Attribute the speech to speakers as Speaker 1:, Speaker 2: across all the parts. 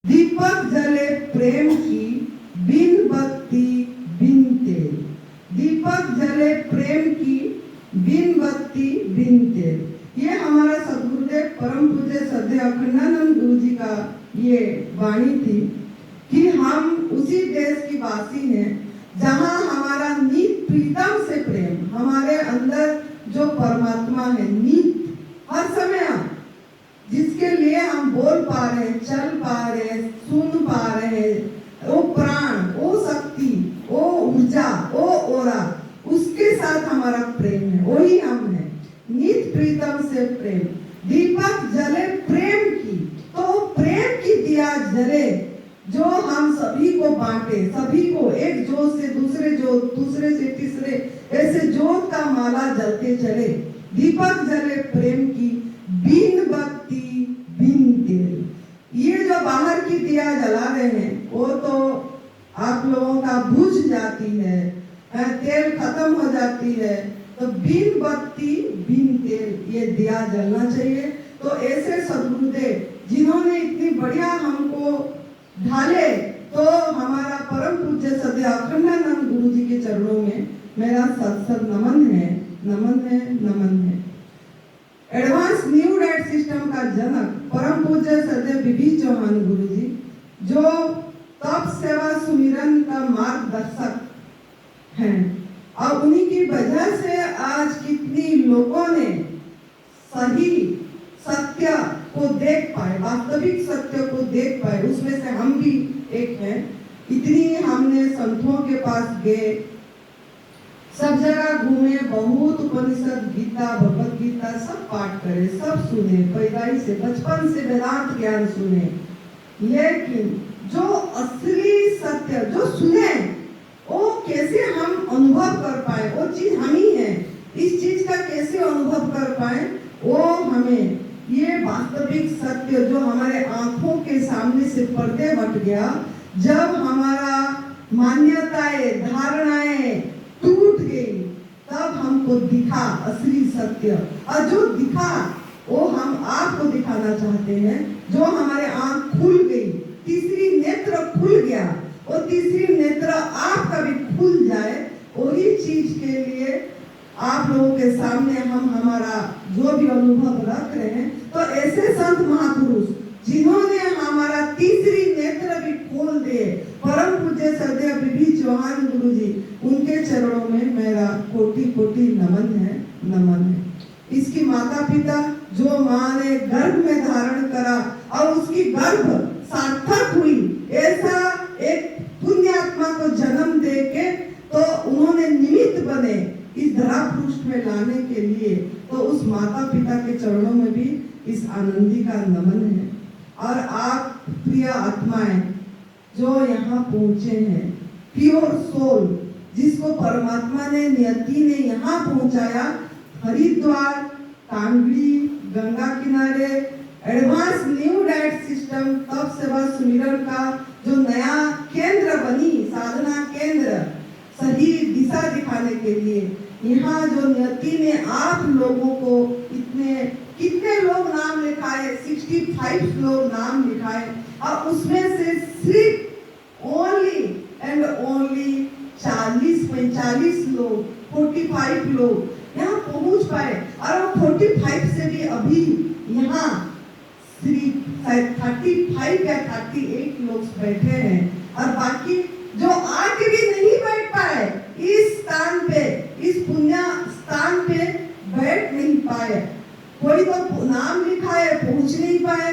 Speaker 1: दीपक जले प्रेम की बिन बत्ती बिन तेल। दीपक जले प्रेम की बिन बत्ती बिन तेल। ये हमारा सदगुरुदेव परम पूज्य श्रद्धेय अखंडानंद गुरु जी का ये वाणी थी कि हम उसी देश की वासी हैं जहां हमारा नित प्रीतम से प्रेम, हमारे अंदर जो परमात्मा है नित हर समय, जिसके लिए हम बोल पा रहे हैं, चल पा रहे हैं, सुन पा रहे हैं, वो प्राण, वो शक्ति, वो ऊर्जा, वो ओरा, उसके साथ हमारा प्रेम है, वही हम है। नित प्रीतम से प्रेम। दीपक जले प्रेम की, तो प्रेम की दिया जले जो हम सभी को बांटे, सभी को एक जोत से दूसरे जोत, दूसरे से तीसरे, ऐसे जोत का माला जलते चले। दीपक जले प्रेम की बिन बत्ती बिन तेल। ये जो बाहर की दिया जला रहे हैं वो तो आप लोगों का बुझ जाती है, तेल खत्म हो जाती है, तो बिन बत्ती बिन तेल ये दिया जलना चाहिए। तो ऐसे सदगुरुदेव जिन्होंने इतनी बढ़िया हमको ढाले, तो हमारा परम पूज्य श्रद्धेय अखंडानंद गुरु जी के चरणों में मेरा सत नमन है, नमन है, नमन है। एडवांस न्यू डाइट सिस्टम का जनक परम पूज्य श्रद्धेय बीबी चौहान गुरु जी, जो तप सेवा सुमिरन का मार्गदर्शक हैं, और उन्हीं की वजह से आज कितनी लोगों ने सही सत्य को देख पाए, वास्तविक सत्य को देख पाए, उसमें से हम भी एक हैं। इतनी हमने संतों के पास गए, सब जगह घूमे, बहुत उपनिषद, गीता, भगवत गीता सब पाठ करे, सब सुने, पैदाइश से बचपन से वेदांत ज्ञान सुने, लेकिन जो असली सत्य जो सुने वो कैसे हम अनुभव कर पाए, वो चीज हम ही है, इस चीज का कैसे अनुभव कर पाए, वो हमें ये वास्तविक सत्य जो हमारे आंखों के सामने से पर्दे हट गया, जब हमारा मान्यताएं, धारणाएं टूट गई, तब हमको दिखा असली सत्य। और जो दिखा वो हम आपको दिखाना चाहते हैं। जो हमारे आंख खुल गई, तीसरी नेत्र खुल गया, वो तीसरी नेत्र आपका भी खुल जाए, वही चीज के लिए आप लोगों के सामने हम हमारा जो भी अनुभव रख रहे हैं। तो ऐसे संत महापुरुष जिन्होंने हमारा तीसरी नेत्र भी खोल दिए, परम पूज्य श्रद्धेय बीबी चौहान गुरु जी, उनके चरणों में मेरा कोटि कोटि नमन है, नमन है। इसकी माता पिता जो माँ ने गर्भ में धारण करा और उसकी गर्भ सार्थक हुई, ऐसा एक पुण्यात्मा को जन्म दे के तो उन्होंने निमित्त बने इस धरा पृष्ठ में लाने के लिए, तो उस माता पिता के चरणों में भी इस आनंदी का नमन है। और आप प्रिय आत्माएं जो यहाँ पहुँचे हैं, प्योर सोल जिसको परमात्मा ने, नियति ने यहाँ पहुँचाया, हरिद्वार, कांगड़ी, गंगा किनारे, एडवांस न्यू डाइट सिस्टम, तप सेवा सुमिरन का जो नया केंद्र बनी, साधना केंद्र, सही दिशा दिखाने के लिए यहाँ जो नियति ने आप लोगों को कितने लोग नाम लिखाए, 65 लोग नाम लिखाए, और उसमें से सिर्फ ओनली एंड ओनली 40-45 लोग, 45 लोग यहाँ पहुँच पाए। और वो 45 से भी अभी यहाँ सिर्फ 35 या 38 लोग बैठे हैं, और बाकी जो आके भी नहीं बैठ पाए, इस स्थान पे, इस पुण्य स्थान पे बैठ नहीं पाए। कोई तो नाम लिखाए, पहुंच नहीं पाए,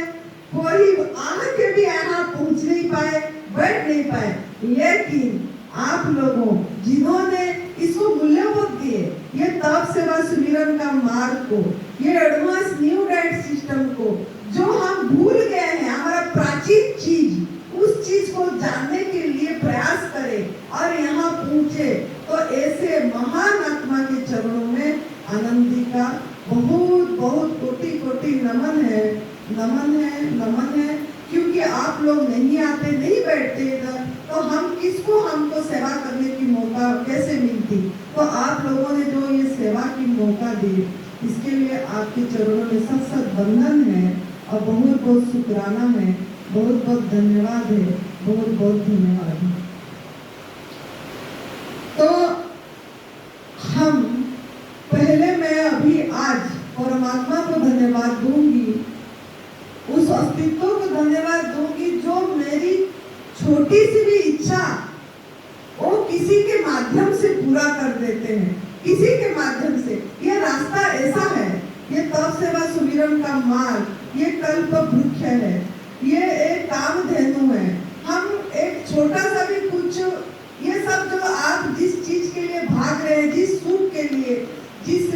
Speaker 1: कोई आके भी यहाँ पहुंच नहीं पाए, बैठ नहीं पाए। लेकिन आप लोगों जिन्होंने इसको मूल्यबोध दिए, ये तप सेवा सुमिरन का मार्ग को, ये एडवांस न्यू डाइट सिस्टम को, जो हम भूल गए हैं, हमारा प्राचीन चीज, उस चीज को जानने के लिए प्रयास करें और यहाँ पहुँचे, तो ऐसे महान आत्मा के चरणों में आनंदी का बहुत बहुत कोटि कोटि नमन है, नमन है, नमन है। क्योंकि आप लोग नहीं आते, नहीं बैठते इधर, तो हम किसको, हमको सेवा करने की मौका कैसे मिलती। तो आप लोगों ने जो ये सेवा की मौका दी, इसके लिए आपके चरणों में सत सत वंदन है और बहुत बहुत शुक्राना है। बहुत बहुत धन्यवाद है, बहुत बहुत धन्यवाद है। तो हम पहले मैं अभी आज परमात्मा को धन्यवाद दूंगी, उस अस्तित्व को धन्यवाद दूंगी जो मेरी छोटी सी भी इच्छा वो किसी के माध्यम से पूरा कर देते हैं, किसी के माध्यम से। ये रास्ता ऐसा है, ये तप सेवा सुमिरन का मार्ग, ये कल्प वृक्ष है, ये एक कामधेनु है। हम एक छोटा सा भी कुछ, ये सब जो आप जिस चीज के लिए भाग रहे हैं, जिस सुख के लिए, जिस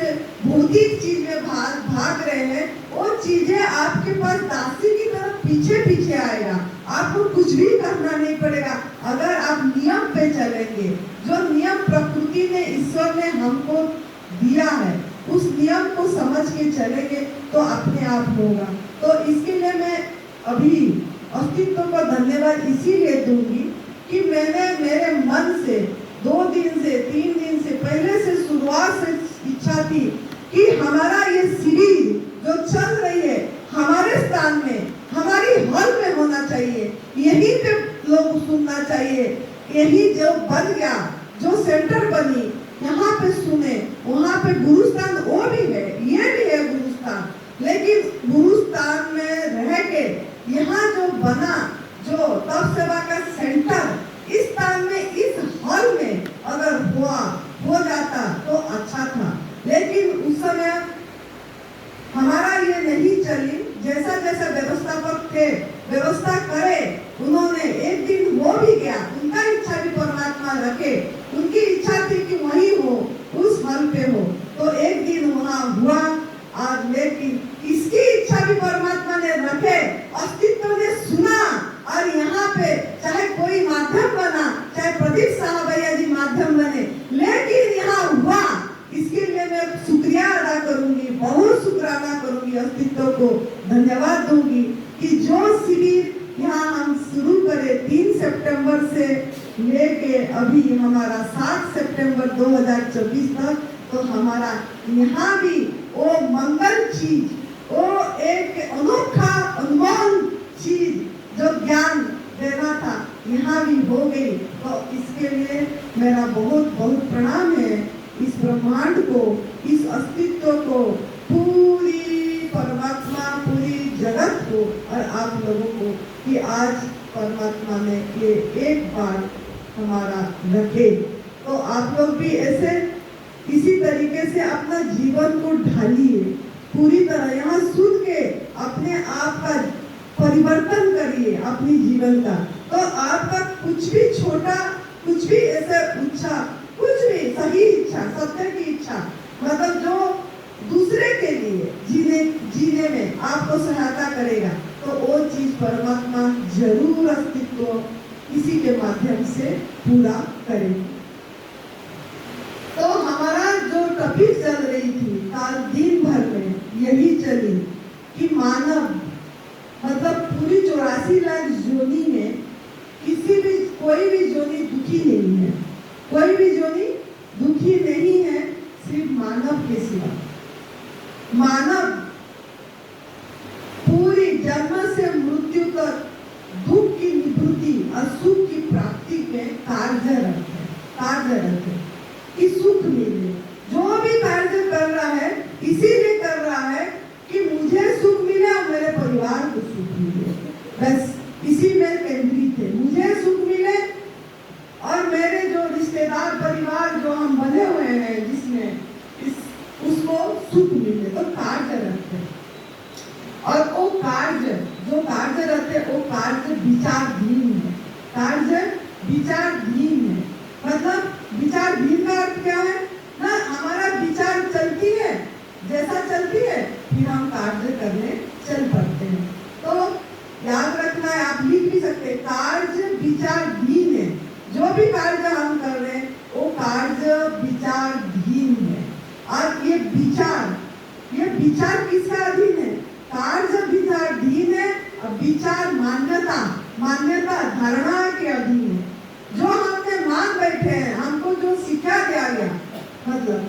Speaker 1: भौतिक चीज में भाग रहे हैं, वो चीजें आपके पास दासी की तरह पीछे पीछे आएगा। आपको कुछ भी करना नहीं पड़ेगा अगर आप नियम पे चलेंगे। जो नियम प्रकृति ने, ईश्वर ने हमको दिया है, उस नियम को समझ के चलेंगे तो अपने आप होगा। तो इसके लिए मैं अभी अस्तित्व को धन्यवाद इसीलिए दूंगी कि मैंने मेरे मन से 2 दिन से 3 दिन से पहले से शुरुआत से इच्छा थी कि हमारा ये सीरीज जो चल रही है हमारे स्थान में, हमारी हॉल में होना चाहिए, यहीं पे लोग सुनना चाहिए। यही जो बन गया, जो सेंटर बनी, यहाँ पे सुने, वहाँ पे गुरुस्थान वो भी है, ये भी है गुरुस्थान। लेकिन गुरुस्थान में रह के यहाँ जो बना, जो तप सेवा का सेंटर, इस स्थान में, इस हॉल में अगर हो जाता तो अच्छा था। लेकिन उस समय हमारा ये नहीं चली। जैसा जैसा व्यवस्थापक थे, व्यवस्था करे उन्होंने, एक दिन हो भी गया, उनका इच्छा भी परमात्मा रखे, उनकी इच्छा थी कि वही हो, उस हल पे हो, तो एक दिन वहाँ हुआ। और लेकिन इसकी इच्छा भी परमात्मा ने रखे, अस्तित्व ने सुना, और यहाँ पे चाहे कोई माध्यम बना, चाहे प्रदीप साहब भैया जी माध्यम बने, लेकिन यहाँ हुआ। इसके लिए मैं शुक्रिया अदा करूंगी, बहुत शुक्राना करूंगी, अस्तित्व को धन्यवाद दूंगी कि जो शिविर यहाँ हम शुरू करें 3 सितंबर से लेके अभी हमारा 7 सितंबर 2024 तक, तो हमारा यहाँ भी वो मंगल चीज, वो एक अनोखा अनमोल चीज जो ज्ञान देना था, यहाँ भी हो गई। तो इसके लिए मेरा बहुत बहुत प्रणाम है इस ब्रह्मांड को, इस अस्तित्व को, पूरी परमात्मा, पूरी जगत को और आप लोगों को कि आज परमात्मा ने ये एक बार हमारा रखे। तो आप लोग भी ऐसे इसी तरीके से अपना जीवन को ढालिए, पूरी तरह यहाँ सुन के अपने आप का परिवर्तन करिए, अपनी जीवन का। तो आपका कुछ भी छोटा, कुछ भी ऐसा इच्छा, कुछ भी सही इच्छा, सत्य की इच्छा, मतलब जो दूसरे के लिए जीने में आपको सहायता करेगा, तो वो चीज परमात्मा जरूर अस्तित्व इसी के माध्यम से पूरा करेगी। तो हमारा जो टॉपिक चल रही थी काल दिन भर में यही चली कि मानव मतलब पूरी 84 लाख जोनी में किसी भी, कोई भी जोनी दुखी नहीं है, कोई भी जोनी दुखी नहीं है, सिर्फ मानव के सिवा। मानव पूरी जन्म से मृत्यु तक दुख की निवृत्ति और सुख की प्राप्ति में कार्यरत है कि सुख मिले। जो भी कार्य कर रहा है इसीलिए कर रहा है कि मुझे सुख मिले और मेरे परिवार को सुख मिले, बस इसी में केंद्रित है। मुझे सुख मिले और मेरे जो रिश्तेदार परिवार जो हम बने हुए हैं जिसमें उसको सुख मिले, तो कार्य रखते हैं। और वो कार्य जो कार्य रहते वो कार्य विचारधीन है, कार्य विचारधीन है। मतलब विचारधीन का अर्थ क्या है ना, हमारा विचार चलती है, जैसा चलती है फिर हम कार्य करने चल पड़ते हैं। तो याद रखना है, आप लिख भी सकते हैं, कार्य विचारधीन है। जो भी कार्य हम कर रहे हैं वो कार्य विचारधीन है। और ये विचार किसका अधीन है? कार्य विचारधीन है और विचार मान्यता धारणा के अधीन है। जो हमने मान बैठे हैं, हमको जो शिक्षा दिया गया, मतलब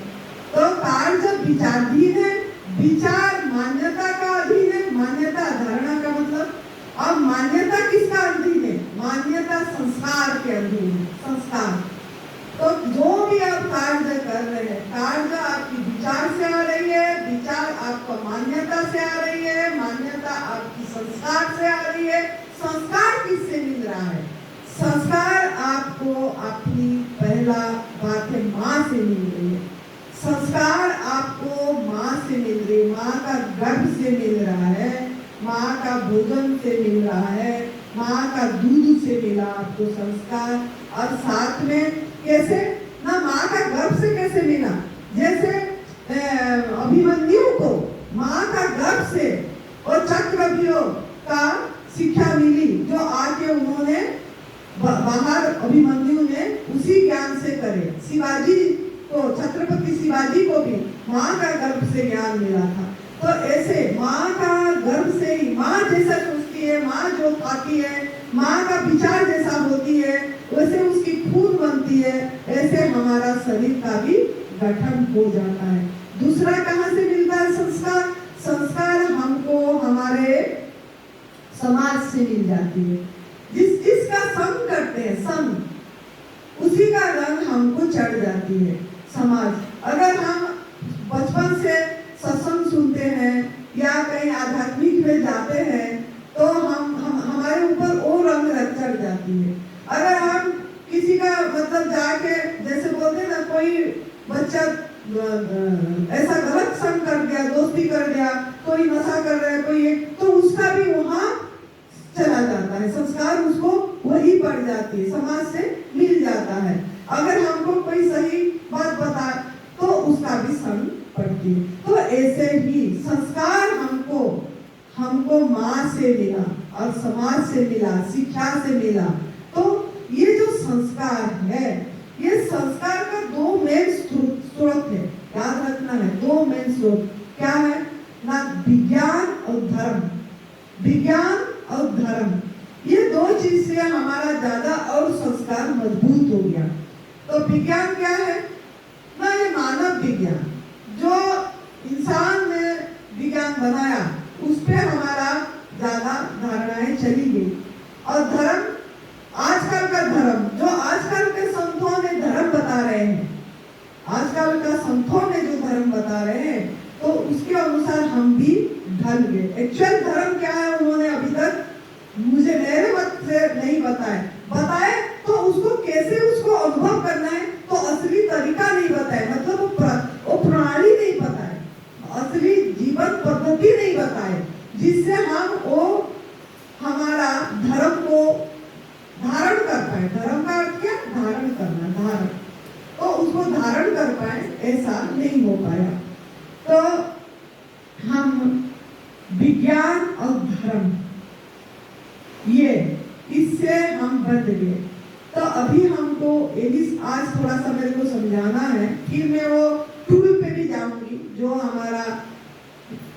Speaker 1: तो कार्य विचारधीन है, विचार मान्यता का अधीन है, मान्यता धारणा का मतलब, अब मान्यता किसका अधीन है? मान्यता संस्कार के अधीन है। संस्कार तो जो भी आप कार्य कर रहे हैं, कार्य आपकी विचार से आ रही है, विचार आपको मान्यता से आ रही है, मान्यता आपकी संस्कार से आ रही है। संस्कार किससे मिल रहा है? संस्कार आपको अपनी पहला बात है माँ से मिल रही है। संस्कार आपको माँ से मिल रही है, माँ का गर्भ से मिल रहा है, माँ का भोजन से मिल रहा है, माँ का दूध से मिला आपको संस्कार। और साथ में कैसे ना, माँ का गर्भ से कैसे मिला? जैसे अभिमन्यु को माँ का गर्भ से और चक्रव्यूह का शिक्षा मिली, जो आके उन्होंने बाहर अभिमन्यु ने उसी ज्ञान से करे। शिवाजी को, छत्रपति शिवाजी को भी माँ का गर्भ से ज्ञान मिला था। तो ऐसे माँ का गर्भ से ही, माँ जैसा सोचती है, माँ जो खाती है, माँ का विचार जैसा होती है, वैसे उसकी खून बनती है, ऐसे हमारा शरीर का भी गठन हो जाता है। दूसरा कहाँ से मिलता है संस्कार? संस्कार हमको हमारे समाज से मिल जाती है। जिसका संग करते हैं, संग, उसी का रंग हमको चढ़ जाती है समाज। अगर हम बचपन से सत्संग सुनते हैं या कहीं आध्यात्मिक में जाते हैं तो हम हमारे ऊपर वो रंग चढ़ जाती है। अगर हम किसी का मतलब जाके जैसे बोलते हैं ना, कोई बच्चा ऐसा गलत संग कर गया, दोस्ती कर गया, कोई नशा कर रहा है, कोई एक, तो उसका भी वहाँ चला जाता है, संस्कार उसको वही पड़ जाती है, समाज से मिल जाता है। अगर हमको कोई सही बात बताए तो उसका भी संग पड़ती है। तो ऐसे ही संस्कार हमको माँ से मिला और समाज से मिला, शिक्षा से मिला। तो ये जो संस्कार है, ये संस्कार का दो मेन स्रोत है, याद रखना है। दो मेन स्रोत क्या है ना? विज्ञान और धर्म। विज्ञान और धर्म, ये दो चीज से हमारा ज्यादा और संस्कार मजबूत हो गया। तो विज्ञान क्या है ना? ये मानव विज्ञान, जो इंसान ने विज्ञान बनाया, उस पे हमारा ज्यादा धारणाएं चली गई। और धर्म, आजकल का धर्म, जो आजकल के संतों ने धर्म बता रहे हैं, आजकल का संतों ने जो धर्म बता रहे हैं, तो उसके अनुसार हम भी ढल गए। एक्चुअल धर्म क्या है उन्होंने अभी तक मुझे मेरे मत से नहीं बताए तो उसको कैसे उसको अनुभव करना है, तो असली तरीका नहीं बताए, मतलब वो प्रणाली नहीं बताए, असली जीवन पद्धति नहीं बताए, जिससे हम वो हमारा धर्म को धारण कर पाए। धर्म का अर्थ क्या? धारण करना, धारण, तो उसको धारण कर पाए, ऐसा नहीं हो पाया। तो हम विज्ञान और धर्म, ये इससे हम बंध गए। तो अभी हमको आज थोड़ा सा मेरे को समझाना है, फिर मैं वो टूल पे भी जाऊंगी, जो हमारा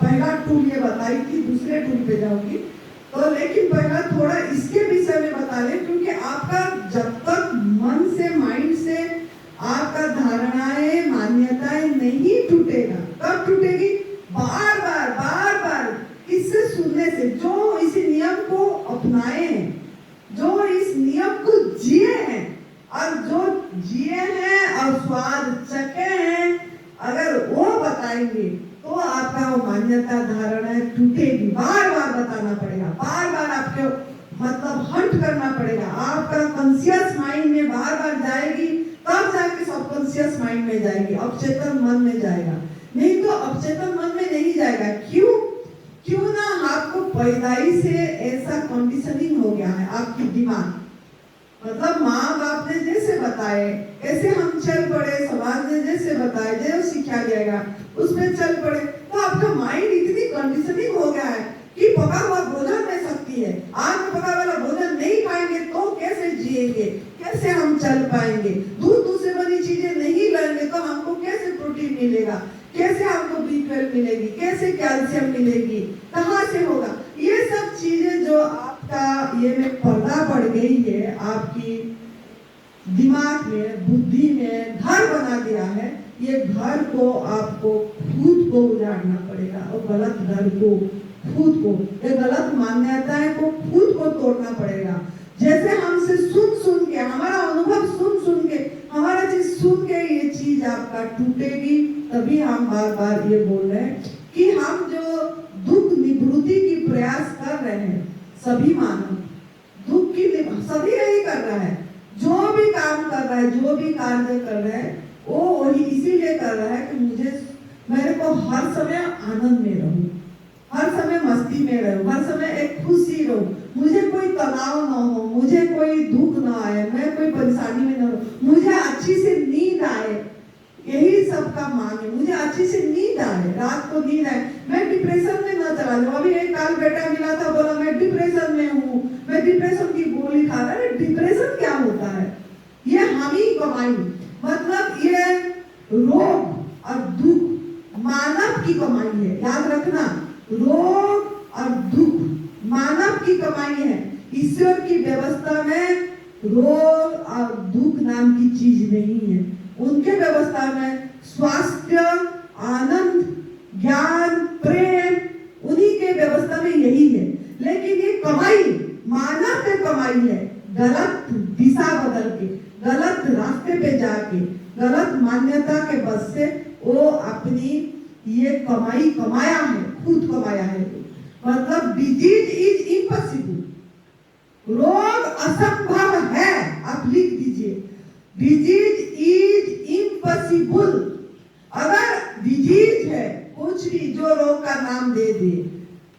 Speaker 1: पहला टूल ये बताई थी, दूसरे टूल पे जाऊंगी। तो लेकिन पहला थोड़ा इसके विषय में बता दें, क्योंकि आपका जब तक मन से, माइंड से आपका धारणाएं, मान्यताएं नहीं टूटेगा, कब टूटेगी? बार बार इससे सुनने से। जो इस नियम को अपनाए हैं, जो इस नियम को जिए हैं, और जो जिए हैं और स्वाद चखे हैं, अगर वो बताएंगे तो आपका वो मान्यता, धारणा टूटेगी। बार बार बताना पड़ेगा, बार बार आपको मतलब हंट करना पड़ेगा, आपका कॉन्शियस माइंड में बार बार जाएगी, तब जाके सबकॉन्शियस माइंड में जाएगी, अवचेतन मन में जाएगा। नहीं तो अवचेतन मन में नहीं जाएगा। क्यों ना? आपको पैदाइश से ऐसा कंडीशनिंग हो गया है आपकी दिमाग, मतलब माँ बाप ने जैसे बताए ऐसे हम चल पड़े, समाज ने जैसे बताए, जो शिक्षा दिया उसमें चल पड़े, तो आपका माइंड इतनी कंडीशनिंग हो गया है कि पका हुआ भोजन ले सकती है, आग में पका वाला भोजन नहीं खाएंगे तो कैसे जिएंगे, कैसे हम चल पाएंगे, दूध से बनी चीजें नहीं लेंगे तो हमको कैसे प्रोटीन मिलेगा, कैसे हमको B12 मिलेगी, कैसे कैल्शियम मिलेगी, कहाँ से होगा? ये सब चीजें जो आपका ये में पर्दा पड़ गई है, आपकी दिमाग में, बुद्धि में घर बना दिया है, ये घर को आपको खुद को उजाड़ना पड़ेगा और गलत घर को खुद को, ये गलत मान्यताएं को खुद को तोड़ना पड़ेगा। जैसे हमसे सुन के, हमारा अनुभव सुन के, हमारा चीज सुन के ये चीज आपका टूटेगी, तभी हम बार बार ये बोल रहे हैं कि हम जो दुख निवृत्ति की प्रयास कर रहे हैं, सभी मानव दुख की सभी यही कर रहा है। जो भी काम कर रहा है, जो भी कार्य कर रहा है, वो वही इसीलिए कर रहा है कि मेरे को हर समय आनंद में रहूं, हर समय मस्ती में रहूं, हर समय एक खुशी रहूं, मुझे कोई तनाव ना हो, मुझे कोई दुख ना आए, मैं कोई परेशानी में ना रहूं, मुझे अच्छी से नींद आए, यही सबका मांग है। मुझे अच्छी से नींद आए, रात को नींद आए, मैं डिप्रेशन में ना चला जाऊं। अभी एक काल बेटा मिला था, बोला मैं डिप्रेशन में हूँ, मैं डिप्रेशन की गोली खा रहा। अरे डिप्रेशन क्या होता है? ये हम ही कमाई, मतलब ये रोग और दुख मानव की कमाई है। याद रखना, रोग और दुख मानव की कमाई है। ईश्वर की व्यवस्था में रोग और दुख नाम की चीज नहीं है। उनके व्यवस्था में स्वास्थ्य, आनंद, ज्ञान, प्रेम, उन्हीं के व्यवस्था में यही है। लेकिन ये कमाई मानव की कमाई है। गलत दिशा बदल के, गलत रास्ते पे जाके, गलत मान्यता के बस से वो अपनी ये कमाई कमाया है, खुद कमाया है। मतलब डिजीज इज इम्पॉसिबल, रोग असंभव है। आप लिख दीजिए, डिजीज इज इम्पॉसिबल। अगर डिजीज है कुछ भी जो रोग का नाम दे दे,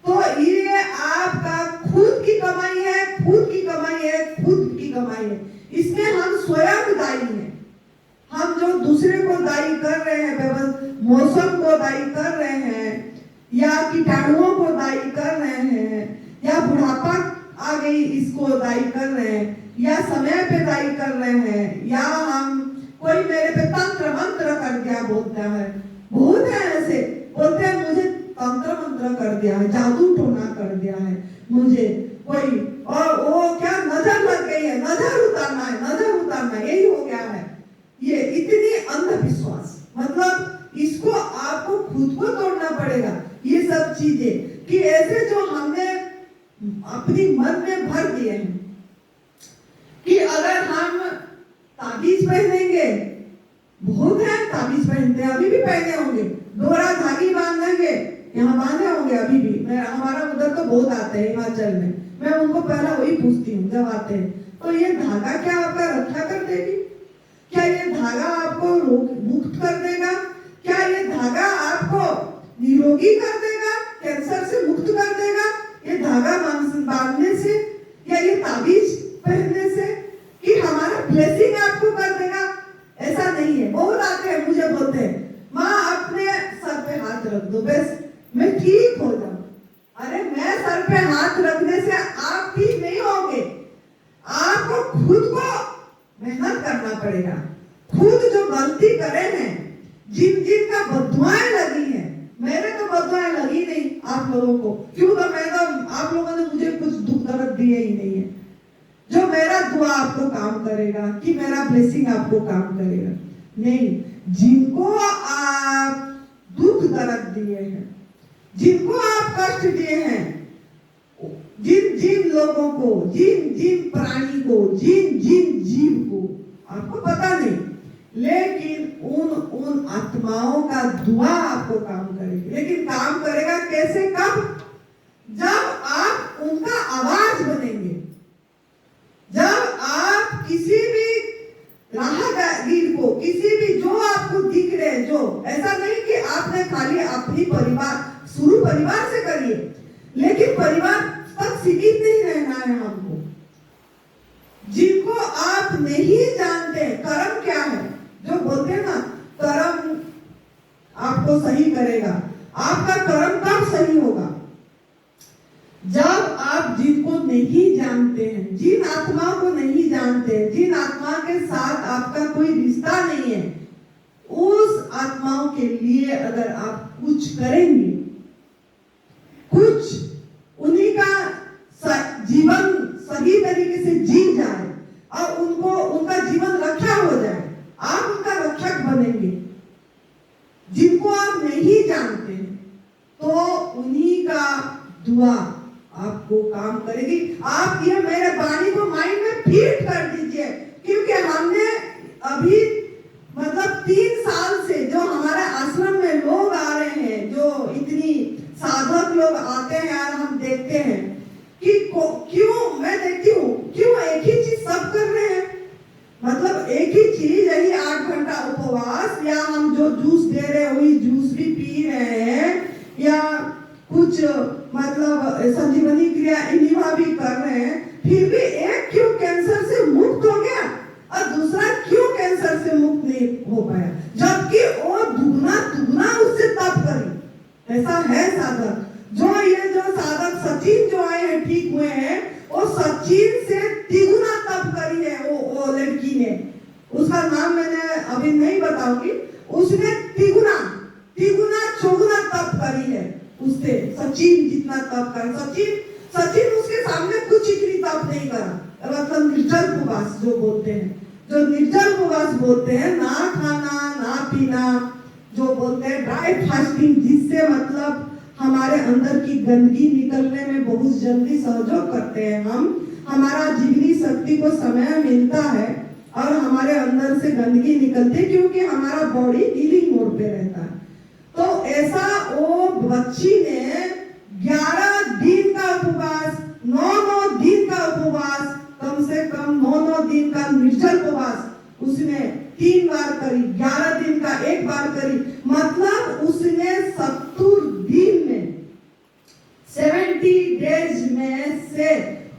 Speaker 1: तो ये आपका खुद की कमाई है, खुद की कमाई है, खुद की कमाई है। इसमें हम स्वयं दायी हैं। हम जो दूसरे को दायी कर रहे हैं, मौसम को दायी कर रहे हैं, या कीटाणुओं को दायी कर रहे हैं, या बुढ़ापा आ गई इसको दायी कर रहे हैं, या समय पे दायी कर रहे हैं, या हम कोई मेरे पे तंत्र मंत्र कर दिया बोलता है। बहुत है ऐसे बोलते हैं, मुझे तंत्र मंत्र कर दिया है, जादू टोना कर दिया है मुझे कोई, और वो क्या नजर लग गई है, नजर उतारना है, नजर उतारना, यही हो गया है। ये इतनी अंधविश्वास, मतलब इसको आपको खुद को तोड़ना पड़ेगा। ये सब चीजें कि ऐसे जो हमने अपनी मन में भर दिए हैं कि अगर हम ताबीज पहनेंगे, बहुत है ताबीज पहनते हैं, अभी भी पहने होंगे, डोरा धागी बांधेंगे, यहाँ बांधे होंगे अभी भी। हमारा उधर तो बहुत आते हैं हिमाचल में, मैं उनको पहला वही पूछती हूँ जब आते हैं, तो ये धागा क्या आपका रक्षा कर देगी? क्या ये धागा आपको रोग मुक्त कर देगा? क्या ये धागा आपको निरोगी कर देगा, कैंसर से मुक्त कर देगा? ये धागा बांधने से या ये ताबीज पहनने से कि हमारा ब्लेसिंग आपको कर देगा? ऐसा नहीं है। बहुत आते हैं मुझे बोलते हैं, माँ अपने सर पे हाथ रख दो, बस मैं ठीक हो जाऊं। अरे मैं सर पे हाथ रखने से आप ठीक नहीं होगे, आपको खुद को मेहनत करना पड़ेगा। खुद जो गलती करे हैं, जिन जिन का बदुआएं लगी है, मेरे तो बदुआएं लगी नहीं आप लोगों को, क्यों? तो मैं तो आप लोगों ने मुझे कुछ दुख दर्द दिए ही नहीं है जो मेरा दुआ आपको काम करेगा, कि मेरा ब्लेसिंग आपको काम करेगा। नहीं, जिनको आप दुख दर्द दिए हैं, जिनको आप कष्ट दिए हैं, जिन जिन लोगों को, जिन जिन प्राणी को, जिन जिन जीव को, आपको पता नहीं, लेकिन उन आत्माओं का दुआ आपको काम करेगी। लेकिन काम करेगा कैसे, कब? जब आप उनका आवाज बनेंगे, जब आप किसी भी राहगीर को, किसी भी जो आपको दिख रहे, जो ऐसा नहीं कि आपने खाली अपनी शुरू परिवार से करिए, लेकिन परिवार तक सीमित नहीं रहना है हमको। जिनको आप नहीं जानते कर्म क्या है, जो बोलते हैं ना कर्म आपको सही करेगा, आपका कर्म कब सही होगा? जब आप जिनको नहीं जानते हैं, जिन आत्माओं को नहीं जानते हैं, जिन आत्मा के साथ आपका कोई रिश्ता नहीं है, उस आत्माओं के लिए अगर आप कुछ करेंगे, कुछ उन्हीं का जीवन सही तरीके से जी जाए और उनका जीवन रक्षा हो जाए, आप उनका रक्षक बनेंगे। जिनको आप नहीं जानते हैं, तो उन्हीं का रिपीट कर दीजिए, क्योंकि हमने अभी मतलब 3 साल से जो हमारे आश्रम में लोग आ रहे हैं, जो इतनी साधक लोग आते हैं और हम देखते हैं कि क्यों, मैं देखती हूँ क्यों एक ही चीज सब कर रहे हैं, मतलब एक ही चीज, यही 8 घंटा उपवास, या हम जो जूस दे रहे हैं वही जूस भी पी रहे हैं, या कुछ मतलब संजीवनी क्रिया इन्हीं भी कर रहे हैं, फिर भी एक क्यों कैंसर से मुक्त हो गया और दूसरा क्यों कैंसर से मुक्त नहीं हो पाया, जबकि वो दुगना दुगना उससे तप करी। ऐसा है साधक, जो ये जो साधक सचिन जो आए हैं ठीक हुए हैं, वो सचिन से तिगुना तप करी है वो लड़की ने, उसका नाम मैंने अभी नहीं बताऊंगी, उसने तिगुना तिगुना चौगुना तप करी है उससे, सचिन जितना तप कर, सचिन उसके सामने कुछ इतनी तप नहीं करा, मतलब निर्जल उपवास जो बोलते हैं, जो निर्जल उपवास बोलते हैं, ना खाना ना पीना, जो बोलते हैं ड्राई फास्टिंग, जिससे मतलब हमारे अंदर की गंदगी निकलने में बहुत जल्दी सहयोग करते हैं हम, हमारा जीवनी शक्ति को समय मिलता है और हमारे अंदर से गंदगी निकलती है, क्योंकि हमारा बॉडी हीलिंग मोड पे रहता है। तो ऐसा वो बच्ची ने 11 दिन का उपवास, 9 दिन का उपवास, कम से कम 9 दिन का निर्जल उपवास उसने 3 बार करी, 11 दिन का 1 बार करी, मतलब उसने 70 दिन में 70 डेज में से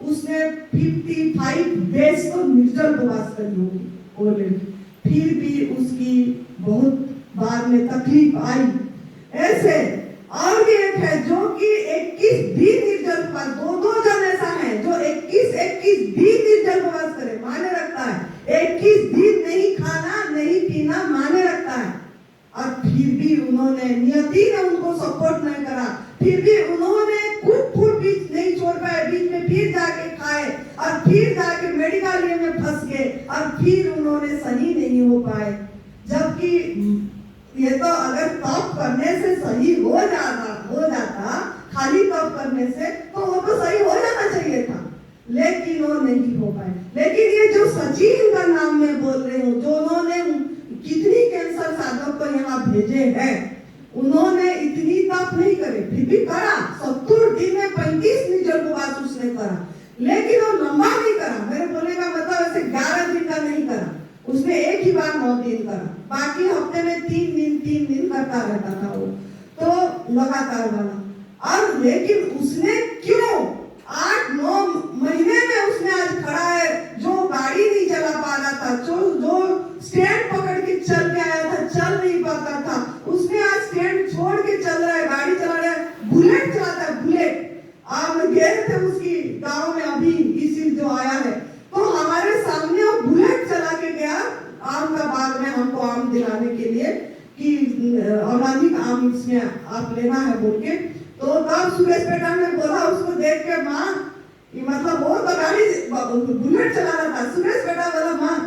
Speaker 1: उसने 55 डेज तो निर्जल उपवास करी होगी ऑलरेडी, फिर भी उसकी बहुत बाद में तकलीफ आई। ऐसे और भी एक है जो कि 21 दिन निर्जल उपवास, दो जन ऐसा है जो 21 दिन निर्जल उपवास करे, माने रखता है, 21 दिन नहीं खाना नहीं पीना माने रखता है, और फिर भी उन्होंने, नियति ने उनको सपोर्ट नहीं करा, फिर भी उन्होंने कुछ फूड भी नहीं छोड़ पाए, बीच में फिर जाके खाए और फिर जाके मेडिकल में फंस गए और फिर उन्होंने सही नहीं हो पाए, जबकि ये तो अगर तप करने से सही हो जाता खाली तप करने से, तो वो तो सही हो जाना चाहिए था, लेकिन वो नहीं हो पाए। लेकिन ये जो सचिन का नाम मैं बोल रही हूँ, जो उन्होंने कितनी कैंसर साधक को यहाँ भेजे हैं, उन्होंने इतनी तप नहीं करे, फिर भी करा, 70 दिन में 35 निर्जल उपवास उसने करा, लेकिन वो लंबा नहीं करा, मेरे बोलने का मतलब ऐसे 11 दिन का नहीं करा, उसने एक ही बार 9 दिन करा, बाकी हफ्ते में 3 दिन करता रहता था वो, तो लगातार वाला। और लेकिन उसने क्यों 8-9 महीने में उसने आज खड़ा है, जो गाड़ी नहीं चला पा रहा था, जो स्टैंड पकड़ के चल के आया था, चल नहीं पाता था, उसने आज स्टैंड छोड़ के चल रहा है, गाड़ी चला रहा है, बुलेट चलाता है, बुलेट। आप गए थे उसकी गांव में अभी इसी जो आया है, तो हमारे सामने वो बुलेट चला के गया आम का बाग में, हमको आम दिलाने के लिए कि ऑर्गेनिक आम इसमें आप लेना है बोल के, तो तब सुरेश बेटा ने बोला उसको देख के, माँ मतलब वो तो गाड़ी बुलेट चला रहा था, सुरेश बेटा बोला माँ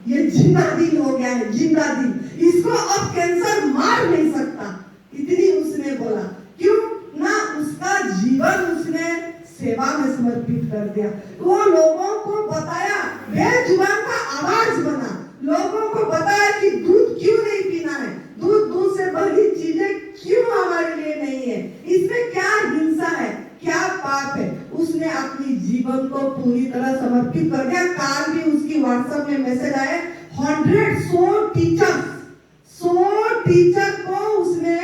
Speaker 1: ये जिंदा दिल हो गया है, जिंदा दिल, इसको अब कैंसर मार नहीं सकता, इतनी उसने बोला। क्यों ना, उसका जीवन उसने सेवा में समर्पित कर दिया, वो लोगों को बताया, बेजुबान का आवाज बना, लोगों को बताया कि दूध क्यों नहीं पीना है, दूध से बड़ी चीजें क्यों हमारे लिए नहीं है, इसमें क्या हिंसा है, क्या पाप है, उसने अपनी जीवन को पूरी तरह समर्पित कर दिया। काल भी उसकी व्हाट्सएप में मैसेज आए, 100 टीचर को उसने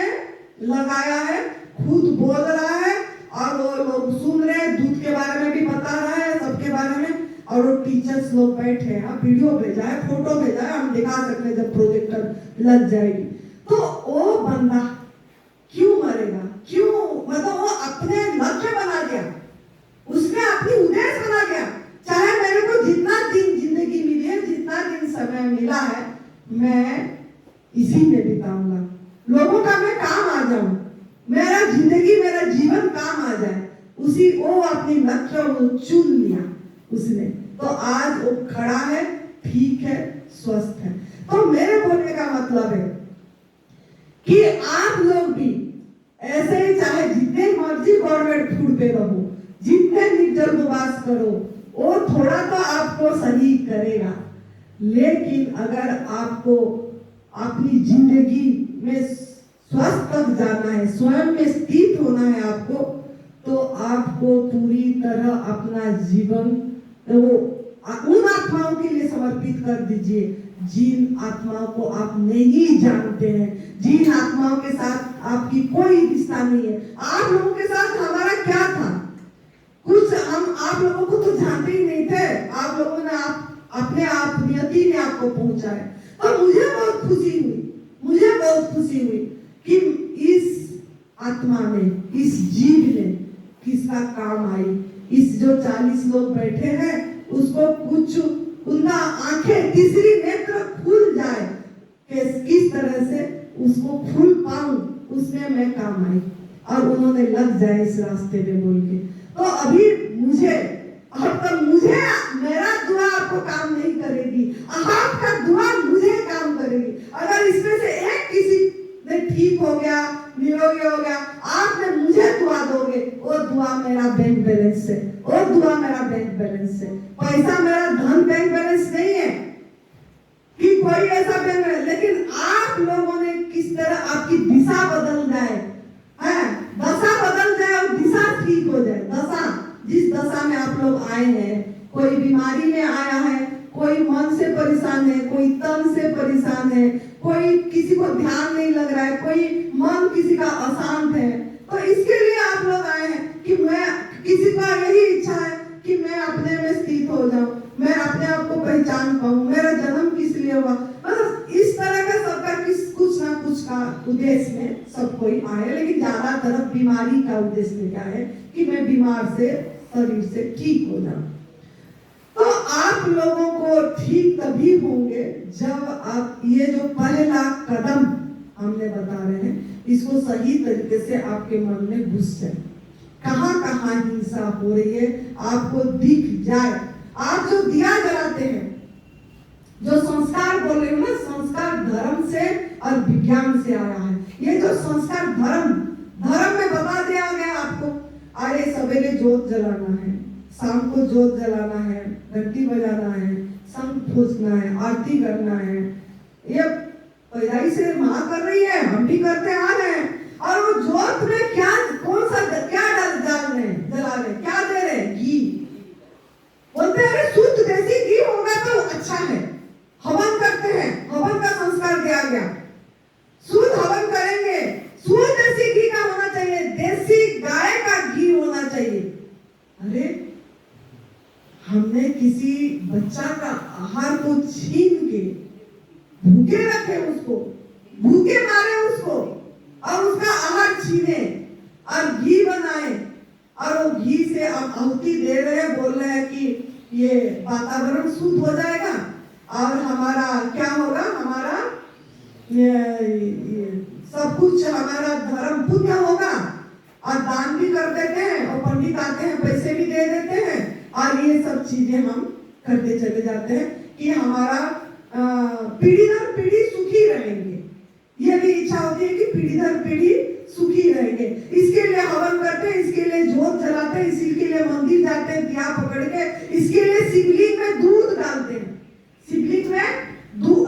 Speaker 1: लगाया है, खुद बोल रहा है और वो लोग सुन रहे हैं, दूध के बारे में भी बता रहा है, सबके बारे में, और वो टीचर्स लोग बैठे हैं, वीडियो भेजा है, फोटो भेजा है, हम दिखा सकते हैं जब प्रोजेक्टर लग जाएगी। तो वो बंदा क्यों मरेगा, क्यों, मतलब वो अपने लक्ष्य बना गया, उसने अपनी उद्देश्य बना गया, चाहे मेरे को जितना दिन जिंदगी मिली है, जितना दिन समय मिला है, मैं इसी में बिताऊंगा, लोगों का मैं काम आ जाऊं, मेरा जिंदगी मेरा जीवन काम आ जाए, उसी वो अपनी लक्ष्य वो चुन लिया उसने, तो आज वो खड़ा है, ठीक है, स्वस्थ है। तो मेरे बोलने का मतलब है कि आप लोग भी ऐसे ही, चाहे जितने मर्जी गवर्नमेंट फूड पे रहो, जितने निर्जल उपवास करो, वो थोड़ा तो आपको शरीर लेकिन अगर आपको अपनी जिंदगी में स्वस्थ तक जाना है, स्वयं में स्थित होना है आपको, तो आपको पूरी तरह अपना जीवन वो उन आत्माओं के लिए समर्पित कर दीजिए जिन आत्माओं को आप नहीं जानते हैं, जिन आत्माओं के साथ आपकी कोई रिश्ता नहीं है। आप लोगों के साथ हमारा क्या था, कुछ हम आप लोगों को तो जानते ही नहीं थे। आप लोगों ने अपने आप नियति ने आपको पहुंचाया। तो मुझे बहुत खुशी हुई कि इस आत्मा में, इस जीव ने किसका काम आई। इस जो 40 लोग बैठे हैं उसको कुछ उनका आंखें तीसरी नेत्र खुल जाए, किस तरह से उसको फूल पाऊं, उसमें मैं काम आई और उन्होंने लग जाए इस रास्ते पे बोल के। तो अभी मुझे मेरा दुआ आपको काम नहीं करेगी, आपका दुआ मुझे काम करेगी। अगर इसमें से एक किसी ने ठीक हो गया, निरोगी हो गया, आपने मुझे दुआ दोगे, वो दुआ मेरा बैंक बैलेंस है, वो दुआ मेरा बैंक बैलेंस है। पैसा मेरा धन बैंक बैलेंस नहीं है कि कोई ऐसा बैंक है, लेकिन आप लोगों ने किस तरह आपकी दिशा बदल जाए, दशा बदल जाए और दिशा ठीक हो जाए। दशा, जिस दशा में आप लोग आए हैं, कोई बीमारी में आया है, कोई मन से परेशान है, कोई तन से परेशान है, कोई किसी को ध्यान नहीं लग रहा है, कोई मन किसी का अशांत है, तो इसके लिए आप लोग आए हैं कि मैं, किसी का यही इच्छा है कि मैं अपने में स्थित हो जाऊं, मैं अपने आप को पहचान पाऊं, मेरा जन्म किस लिए हुआ। मतलब इस तरह का सबका कुछ ना कुछ का उद्देश्य में सब कोई आए, लेकिन ज्यादातर बीमारी का उद्देश्य क्या है कि मैं बीमार से, शरीर से ठीक हो जाऊं। तो आप लोगों को ठीक तभी होंगे जब आप ये जो पहला कदम हमने बता रहे हैं इसको सही तरीके से आपके मन में घुस जाए। कहाँ कहाँ हिंसा हो रही है आपको दिख जाए। आप जो दिया जलाते हैं, जो संस्कार बोल रहे हो ना, संस्कार धर्म से और विज्ञान से आया है। ये जो संस्कार धर्म में बता दिया गया आपको, अरे सवेरे जोत जलाना है, शाम को जोत जलाना है, घंटी बजाना है, शंख फूंकना है, आरती करना है। ये पैदाइश से माँ कर रही है, हम भी करते आ रहे हैं। और वो जोत में क्या, कौन सा क्या जला रहे, क्या दे रहे हैं? घी। बोलते हैं अरे शुद्ध देसी घी होगा तो अच्छा है। हवन करते हैं, हवन का संस्कार दिया गया, शुद्ध हवन करेंगे, शुद्ध देसी घी का होना चाहिए, देसी गाय का घी होना चाहिए। अरे हमने किसी बच्चा का आहार को छीन के भूखे रखे, उसको भूखे मारे उसको, और उसका आहार छीने और घी बनाए, और वो घी से अब आहुति दे रहे हैं, बोल रहे हैं कि ये वातावरण शुद्ध हो जाएगा और हमारा क्या होगा, हमारा ये सब कुछ हमारा धर्म पुण्य होगा। और दान भी कर देते हैं, और पंडित आते हैं पैसे भी दे देते हैं, और ये सब चीजें हम करते चले जाते हैं कि हमारा पीढ़ी दर पीढ़ी सुखी रहेंगे। ये भी इच्छा होती है कि पीढ़ी दर पीढ़ी सुखी रहेंगे। इसके लिए हवन करते हैं, इसके लिए जोत जलाते हैं, इसी के लिए मंदिर जाते हैं दिया पकड़ के, इसके लिए शिवलिंग में दूध डालते हैं। शिवलिंग में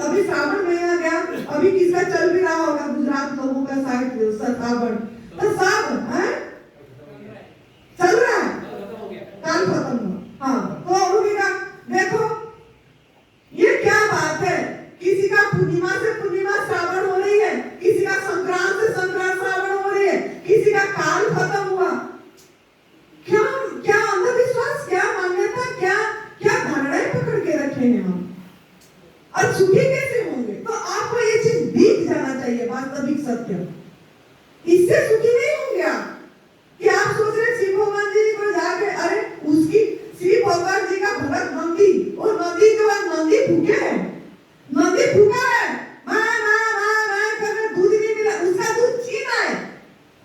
Speaker 1: अभी श्रावण महीना गया, अभी किसका चल भी रहा होगा, गुजरात लोगों का शायद श्रावण, तो सावन है चल रहा है, काल खत्म हुआ। हाँ, तो उनका देखो ये क्या बात है, किसी का पूर्णिमा से पूर्णिमा श्रावण हो रही है, किसी का संक्रांत से संक्रांत श्रावण हो रही है, किसी का काल खत्म हुआ। क्या क्या अंधविश्वास, क्या मान्यता, क्या क्या धारणाएं पकड़ के रखे हैं हम, और सुखी कैसे होंगे? तो आपको ये चीज दिख जाना चाहिए, वास्तविक सत्य। इससे सुखी नहीं होंगे आप कि आप सोच रहे शिव भगवान जी को जाके, अरे उसकी शिव भगवान जी का भगत नंदी, और नंदी के बाद नंदी भूखे है, नंदी भूखा है, मैं करके दूध नहीं मिला, उसका दूध छीना है।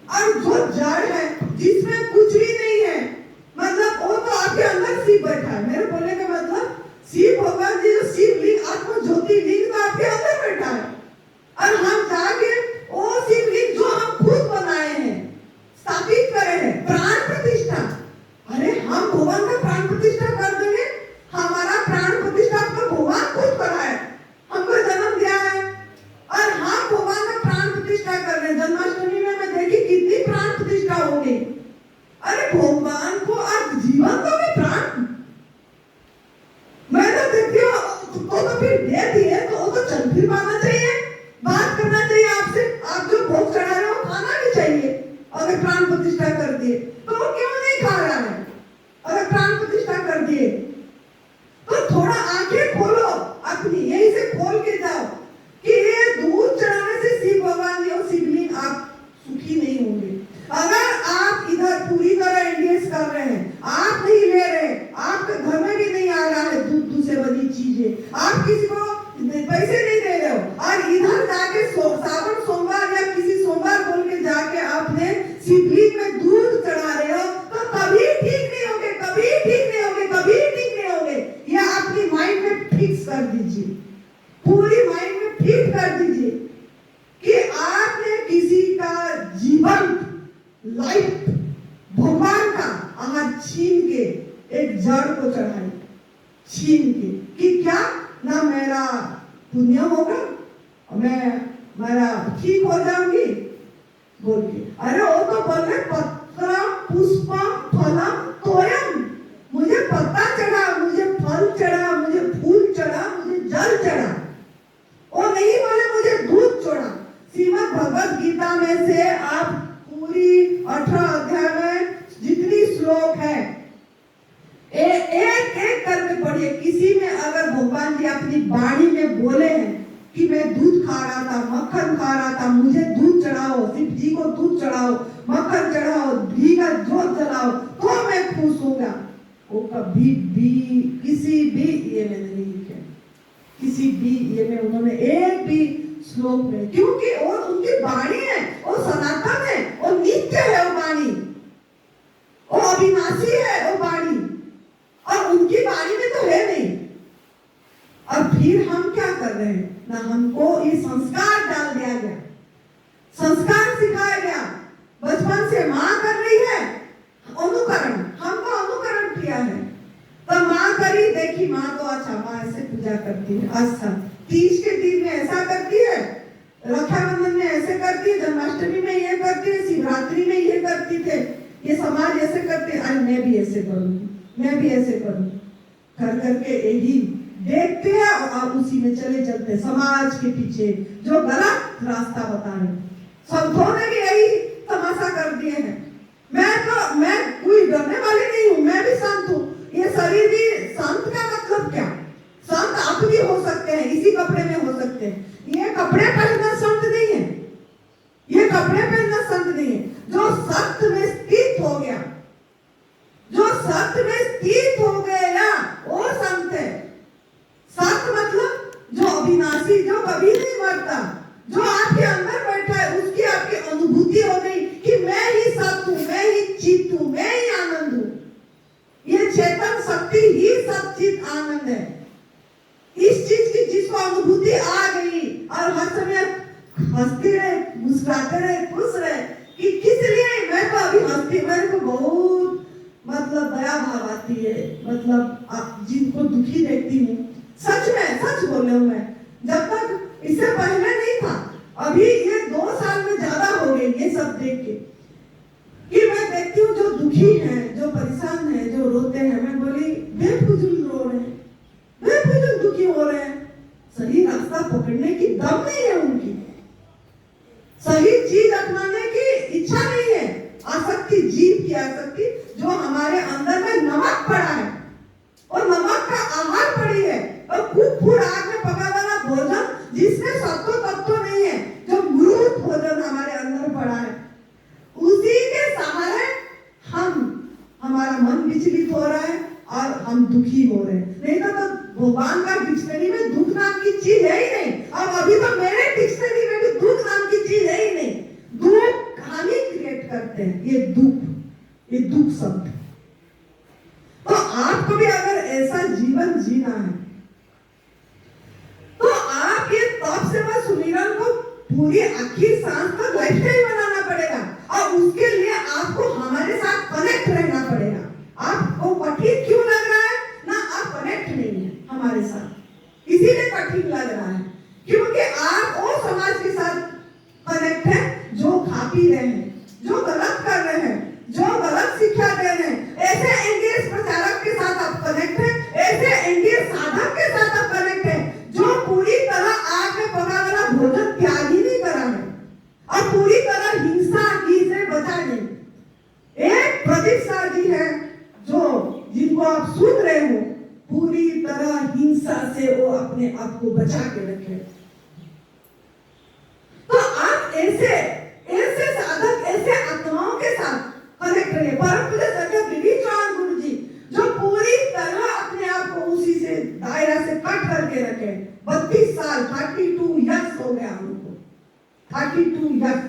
Speaker 1: और जो जड़ है जिसमें कुछ भी नहीं है, मतलब वो तो आपके अंदर शिव बैठा है। मेरे बोलने का मतलब शिव भगवान जी जो शिवलिंग, आत्म ज्योति लिंग तो आपके अंदर बैठा है, और हम जाके वो शिवलिंग तो फिर दे दिए तो वो तो चल फिर पाना चाहिए, बात करना चाहिए आपसे। आप जो भोग चढ़ा रहे हो खाना भी चाहिए। अगर प्राण प्रतिष्ठा कर दिए तो वो क्यों नहीं खा रहा है? अगर प्राण प्रतिष्ठा कर दिए तो थोड़ा आंखें खोलो अपनी, यही से खोल के जाओ कि ये दूध चढ़ाने से शिव भगवान जी और शिवलिंग आप सुखी नहीं होंगे। अगर आप इधर पूरी तरह एंगेज कर रहे हैं, आप नहीं ले रहे, आपके घर में भी नहीं आ रहा है दूध से बनी चीजें, आप किसी को पैसे नहीं दे रहे हो, और इधर जाके सावन सोमवार या किसी सोमवार बोल के जाके आपने शिवलिंग में दूध चढ़ा रहे हो, तो कभी ठीक नहीं होगे, कभी ठीक नहीं होगे, कभी ठीक नहीं होगे। ये अपनी माइंड में फिक्स कर दीजिए, पूरी माइंड में फिट कर दीजिए कि आपने किसी का जीवन लाइफ भगवान का आहार छीन के एक जड़ को चढ़ाई, छीन के, कि क्या ना मेरा पुण्य होगा, मेरा ठीक हो जाऊंगी बोल के। अरे वो तो बोल रहे पत्रम पुष्पम फलम तोयम, मुझे पत्ता चढ़ा, मुझे फल चढ़ा, मुझे फूल चढ़ा, मुझे जल चढ़ा, और नहीं बोले मुझे दूध चढ़ा। श्रीमद् भगवद गीता में से आप पूरी 18 अध्याय में जितनी श्लोक है एक एक करके पढ़िए। किसी में अगर भगवान जी अपनी वाणी में बोले हैं कि मैं दूध खा रहा था, मक्खन खा रहा था, मुझे दूध चढ़ाओ, शिव जी को दूध चढ़ाओ, मक्खन चढ़ाओ, घी का जोत जलाओ, तो मैं खुश होगा, वो कभी भी किसी भी ये में नहीं लिखे, किसी भी ये में उन्होंने एक भी श्लोक में, क्योंकि वो उनकी वाणी है, वो सनातन है, वो नित्य है, वो वाणी, वो अविनाशी है वो वाणी, और उनकी वाणी में तो है नहीं। और फिर हम क्या कर रहे हैं ना, हमको ये संस्कार डाल दिया गया, संस्कार सिखाया गया, बचपन से माँ कर रही है अनुकरण, हमको अनुकरण किया है। तो माँ करी, देखी माँ तो अच्छा, माँ ऐसे पूजा करती है, अच्छा तीज के दिन में ऐसा करती है, रक्षाबंधन में ऐसे करती है, जन्माष्टमी में ये करती है, शिवरात्रि में ये करती थे, ये समाज ऐसे करते, आज मैं भी ऐसे करूंगी, मैं भी ऐसे करूंगी, कर करके यही देखते हैं और उसी में चले चलते, समाज के पीछे जो गलत रास्ता बता रहे। संतों ने भी यही तमाशा कर दिए हैं। मैं कोई डरने वाली नहीं हूँ, मैं भी संत हूँ। ये शरीर भी संत का मतलब क्या? संत आप भी हो सकते हैं, इसी कपड़े में हो सकते हैं। ये कपड़े पहनना संत नहीं है, ये कपड़े पहनना संत नहीं है। जो सत्य में स्थित हो गया, जो सत्य में स्थित हो गया वो संत है। सत्य मतलब जो अविनाशी, जो कभी नहीं मरता, जो आपके अंदर बैठा है, उसकी आपकी अनुभूति हो गई कि मैं ही सत्य हूँ, मैं ही चित्त हूँ, मैं ही आनंद हूँ। ये चेतन शक्ति ही सच्चित आनंद है। इस चीज की जिसको अनुभूति आ गई और हर समय हंसते रहे, मुस्कुराते रहे, खुश रहे कि किस लिए मैं तो अभी हंसती, मेरे को बहुत मतलब दया भाव आती है, मतलब जिनको दुखी देखती हूँ, सच में सच बोल रही हूँ मैं, जब तक इससे पहले नहीं था, अभी ये 2 साल में ज्यादा हो गई ये सब देख के, कि मैं देखती हूँ जो दुखी हैं, जो परेशान हैं, जो रोते हैं, मैं बोली बेफिजूल रो रहे हैं, बेफिजूल दुखी हो रहे हैं, सही रास्ता पकड़ने की दम नहीं है उनकी, सही चीज अपनाने की इच्छा नहीं है, आसक्ति, जीव की आसक्ति जो हमारे अंदर में नमक पड़ा है, और नमक का आहार पड़ी है, और खूब आग में पका वाला भोजन जिसमें सत्व तत्व नहीं है, जो मृत भोजन हमारे अंदर पड़ा है, उसी के सहारे हमारा मन विचलित हो रहा है और हम दुखी हो रहे हैं। नहीं तो भगवान का डिक्शनरी में दुख नाम की चीज है ही नहीं। अब अभी तो मेरे डिक्शनरी में भी दुख नाम की चीज है ही नहीं। दुख हम ही क्रिएट करते हैं, ये दुख शब्द। तो आपको भी अगर ऐसा जीवन जीना है तो आप ये तप सेवा सुमिरन को पूरी आखिर सांस तक लाइफस्टाइल बनाना पड़ेगा, और उसके लिए आपको हमारे साथ कनेक्ट रहना पड़ेगा। आपको कठिन क्यों लग रहा है ना, आप कनेक्ट नहीं है हमारे साथ, इसीलिए कठिन लग रहा है, क्योंकि आप वो समाज के साथ कनेक्ट है जो खा पी रहे हैं, जो गलत कर रहे हैं, जो गलत शिक्षा दे रहे हैं। ऐसे एंगेज प्रचारक के साथ आप कनेक्ट है, ऐसे एंगेज साधक के साथ आप कनेक्ट है हिंसा से वो अपने आप को बचा के रखे। तो आप ऐसे ऐसे साधक, ऐसे आत्माओं के साथ कनेक्ट रहिए। परम पूज्य संत बीबी चौहान गुरु जी जो पूरी तरह अपने आप को उसी से दायरा से कट करके रखे। 32 साल 32 इयर्स हो गया हमको, 32 इयर्स।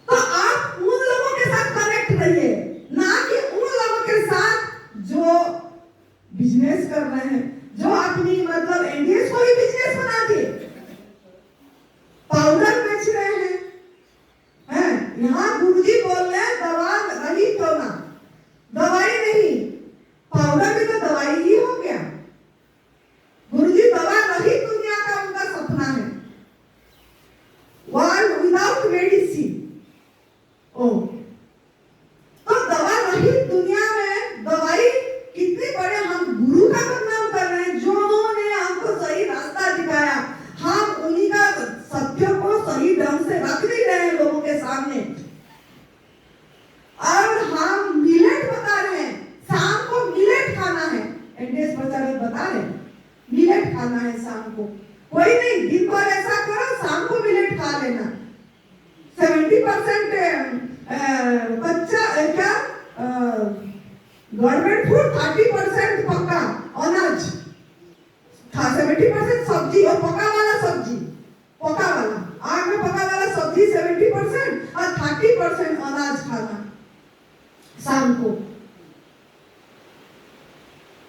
Speaker 1: तो आप उन लोगों के साथ कनेक्ट रहिए, ना कि उन लोगों के साथ जो बिजनेस कर रहे हैं, जो अपनी मतलब एनडीएस को ही बिजनेस बना दिए, पाउडर बेच रहे हैं। यहाँ गुरुजी बोल रहे हैं दवा रही तो ना, दवाई नहीं, पाउडर भी तो दवाई ही हो गया। गुरुजी दवा रहित दुनिया का उनका सपना है, वर्ल्ड विदाउट मेडिसिन। ओ तो दवा रहित दुनिया में दवाई कितने बड़े हम गुरु का बदनाम कर रहे हैं, जो उन्होंने हमको सही रास्ता दिखाया। हम उन्हीं का सत्य को सही ढंग से रख नहीं रहे हैं लोगों के सामने। और हम मिलेट बता रहे हैं, शाम को मिलेट खाना है। एनडीएस प्रचारक बता रहे हैं मिलेट खाना है शाम को। कोई नहीं, दिन भर ऐसा करो, शाम को मिलेट खा लेना। 70% कच्चा क्या गवर्नमेंट फूड, 30% पक्का अनाज, 70% सब्जी और पका वाला सब्जी, पका वाला आग में पका वाला सब्जी 70% और 30% अनाज खाना शाम को।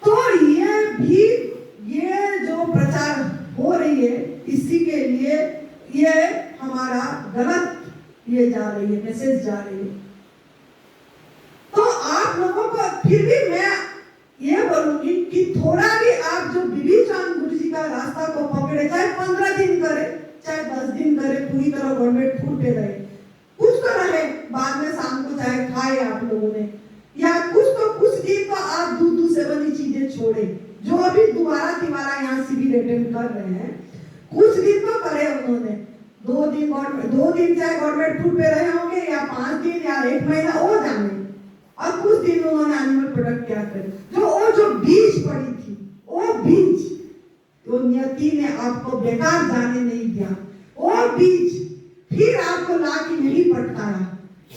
Speaker 1: तो ये भी ये जो प्रचार हो रही है, इसी के लिए ये हमारा गलत ये जा रही है, मैसेज जा रही है। तो आप लोगों को फिर भी मैं ये बोलूंगी कि थोड़ा भी आप जो बीबी चौहान गुरु जी का रास्ता को पकड़े, चाहे 15 दिन करे, चाहे 10 दिन करे, पूरी तरह गवर्नमेंट फूड पे रहे, कुछ तो रहे, बाद में शाम को चाहे खाए आप लोगों ने, या कुछ दिन तो आप दूध से बनी चीजें छोड़े, जो अभी दोबारा यहाँ शिविर अटेंड कर रहे हैं, कुछ दिन तो करे उन्होंने। 2 दिन चाहे गवर्नमेंट फूड पे रहे होंगे, या 5 दिन या 1 महीना, वो जाने। और कुछ दिन उन्होंने एनिमल प्रोडक्ट क्या करे, जो बीज पड़ी थी, वो बीज तो नियति ने आपको बेकार जाने नहीं दिया। वो बीज फिर आपको ला के नहीं पटकाया,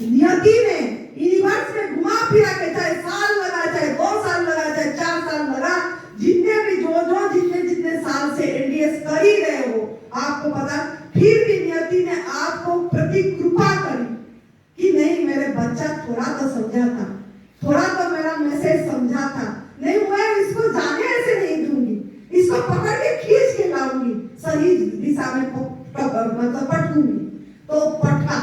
Speaker 1: नियति ने यूनिवर्स में घुमा फिरा के, चाहे साल लगा, चाहे 2 साल लगा, चाहे 4 साल लगा, जितने भी जितने साल से एनडीएस कर ही रहे हो, आपको पता, फिर भी नियति ने आपको प्रति कृपा करी कि नहीं, मेरे बच्चा थोड़ा तो समझा था, थोड़ा तो मेरा मैसेज समझा था, नहीं मैं इसको जाने ऐसे नहीं दूंगी, इसको पकड़ के खींच के लाऊंगी, सही दिशा में मतलब पटकूंगी। तो पटका,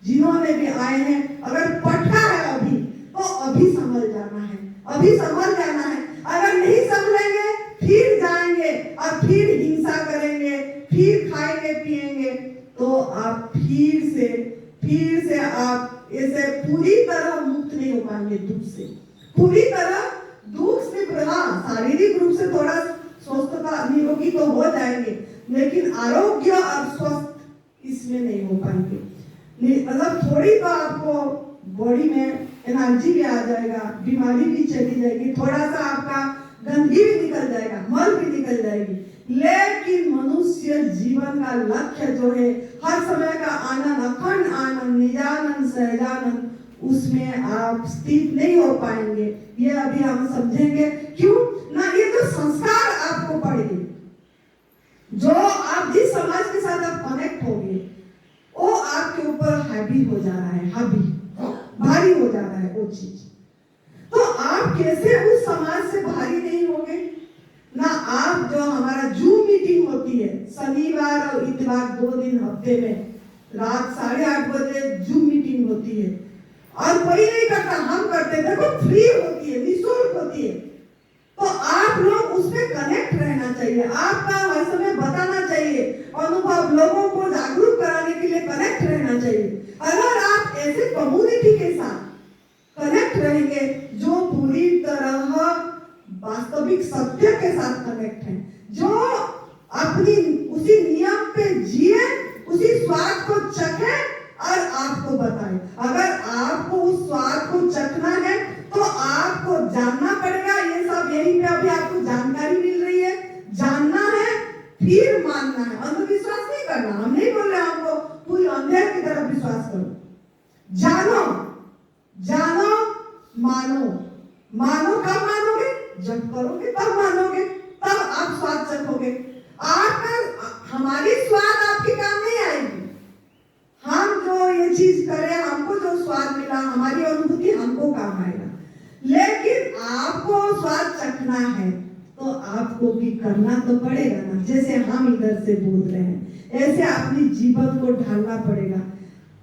Speaker 1: जिन्होंने भी आए हैं, अगर पटका है अभी, तो अभी संभल जाना है, अभी संभल जाना है। अगर नहीं संभलेंगे, फिर जाएंगे और फिर हिंसा करेंगे, फिर खाएंगे पिएंगे, तो आप फिर से आप ऐसे पूरी तरह मुक्त नहीं हो पाएंगे दुख से। पूरी तरह दुख से, हाँ, शारीरिक रूप से थोड़ा स्वस्थता निरोगी तो हो जाएंगे, लेकिन आरोग्य और स्वस्थ इसमें नहीं हो पाएंगे। मतलब थोड़ी तो आपको बॉडी में एनर्जी भी आ जाएगा, बीमारी भी चली जाएगी, थोड़ा सा आपका गंदगी भी निकल जाएगा, मल भी निकल जाएगी, लेकिन मनुष्य जीवन का लक्ष्य जो है, हर समय का आनंद, अखंड आनंद, निजानंद, सहजानंद, उसमें आप स्थित नहीं हो पाएंगे। ये अभी हम समझेंगे क्यों ना। ये जो संस्कार आपको पड़ेगी, जो आप जिस समाज के साथ आप कनेक्ट होंगे, वो आपके ऊपर हावी हो जा रहा है, भारी हो जा रहा है वो चीज। तो आप कैसे उस समाज से भारी नहीं होंगे ना। आप जो हमारा जूम मीटिंग होती है शनिवार और इतवार, 2 दिन हफ्ते में, रात 8:30 बजे जूम मीटिंग होती है, और कोई नहीं करता, हम करते, देखो फ्री होती है, निःशुल्क होती है। तो आप लोग उसमें कनेक्ट रहना चाहिए, आपका हर समय बताना चाहिए, अनुभव लोगों को जागरूक कराने के लिए कनेक्ट रहना चाहिए। अगर आप ऐसे कम्युनिटी के साथ कनेक्ट रहेंगे जो पूरी तरह वास्तविक सत्य के साथ कनेक्ट है, जो अपनी उसी नियम पे जिए, उसी स्वाद को चखे और आपको बताए। अगर आपको उस स्वाद को चखना है तो आपको जानना पड़ेगा ये सब यही जानकारी मिल रही है, जानना है फिर मानना है, अंधविश्वास नहीं करना। हम नहीं बोल रहे हमको पूरी अंधेर की तरफ विश्वास करो। जानो, जानो, मानो। मानो कब मानोगे? जब करोगे तब मानोगे, तब आप स्वाद चखोगे। आपका हमारी स्वाद आपके काम नहीं आएगी। हम जो ये चीज करें, हमको जो स्वाद मिला, हमारी अनुभूति हमको काम आएगा। लेकिन आपको स्वाद चखना है तो आपको भी करना तो पड़ेगा ना। जैसे हम इधर से बोल रहे हैं, ऐसे अपनी जीवन को ढालना पड़ेगा।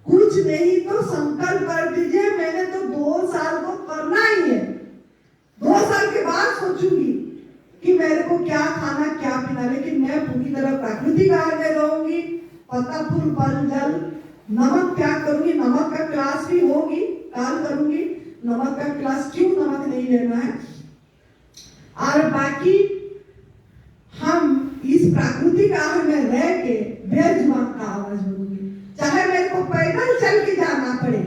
Speaker 1: कुछ नहीं तो संकल्प कर दीजिए, मैंने तो 2 साल को करना ही है। 2 साल के बाद सोचूंगी कि मेरे को क्या खाना क्या पीना, लेकिन मैं पूरी तरह प्राकृतिक आहार में रहूंगी। पत्ता फूल फल जल, नमक क्या करूंगी, नमक का क्लास भी होगी, काल करूंगी। नमक का क्लास क्यों नमक नहीं लेना है। और बाकी हम इस प्राकृतिक आहार में रह के बेजुबान का आवाज बोलूंगी, चाहे मेरे को पैदल चल के जाना पड़े।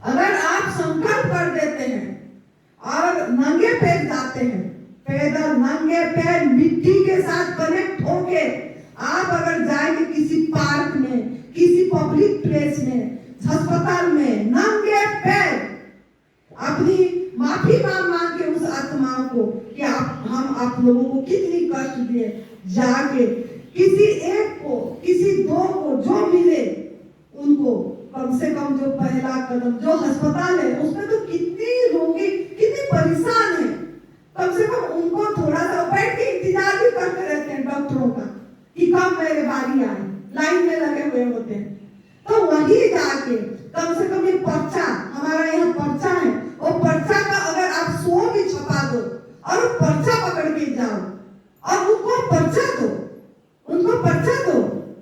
Speaker 1: अगर आप संकल्प कर देते हैं और नंगे पैर जाते हैं, पैदल नंगे पैर मिट्टी के साथ कनेक्ट होके आप अगर जाएंगे किसी पार्क में, किसी पब्लिक प्लेस में, अस्पताल में, नंगे पैर अपनी माफी मांग के उस आत्माओं को कि हम आप लोगों को कितनी कष्ट दिए, जाके किसी एक को, किसी 2 को जो मिले उनको कम से कम जो पहला कदम, जो अस्पताल है उसमें तो कितनी रोगी, कितनी परेशान है, कम से कम उनको थोड़ा सा बैठ के इंतजार भी करते रहते हैं डॉक्टरों का कि कब मेरे बारी आए, लाइन में लगे हुए होते हैं। तो वही जाके कम से कम ये पर्चा, हमारा यहाँ पर्चा है, वो पर्चा का अगर आप 100 भी छपा दो और पर्चा पकड़ के जाओ और उनको पर्चा दो, उनको पर्चा दो,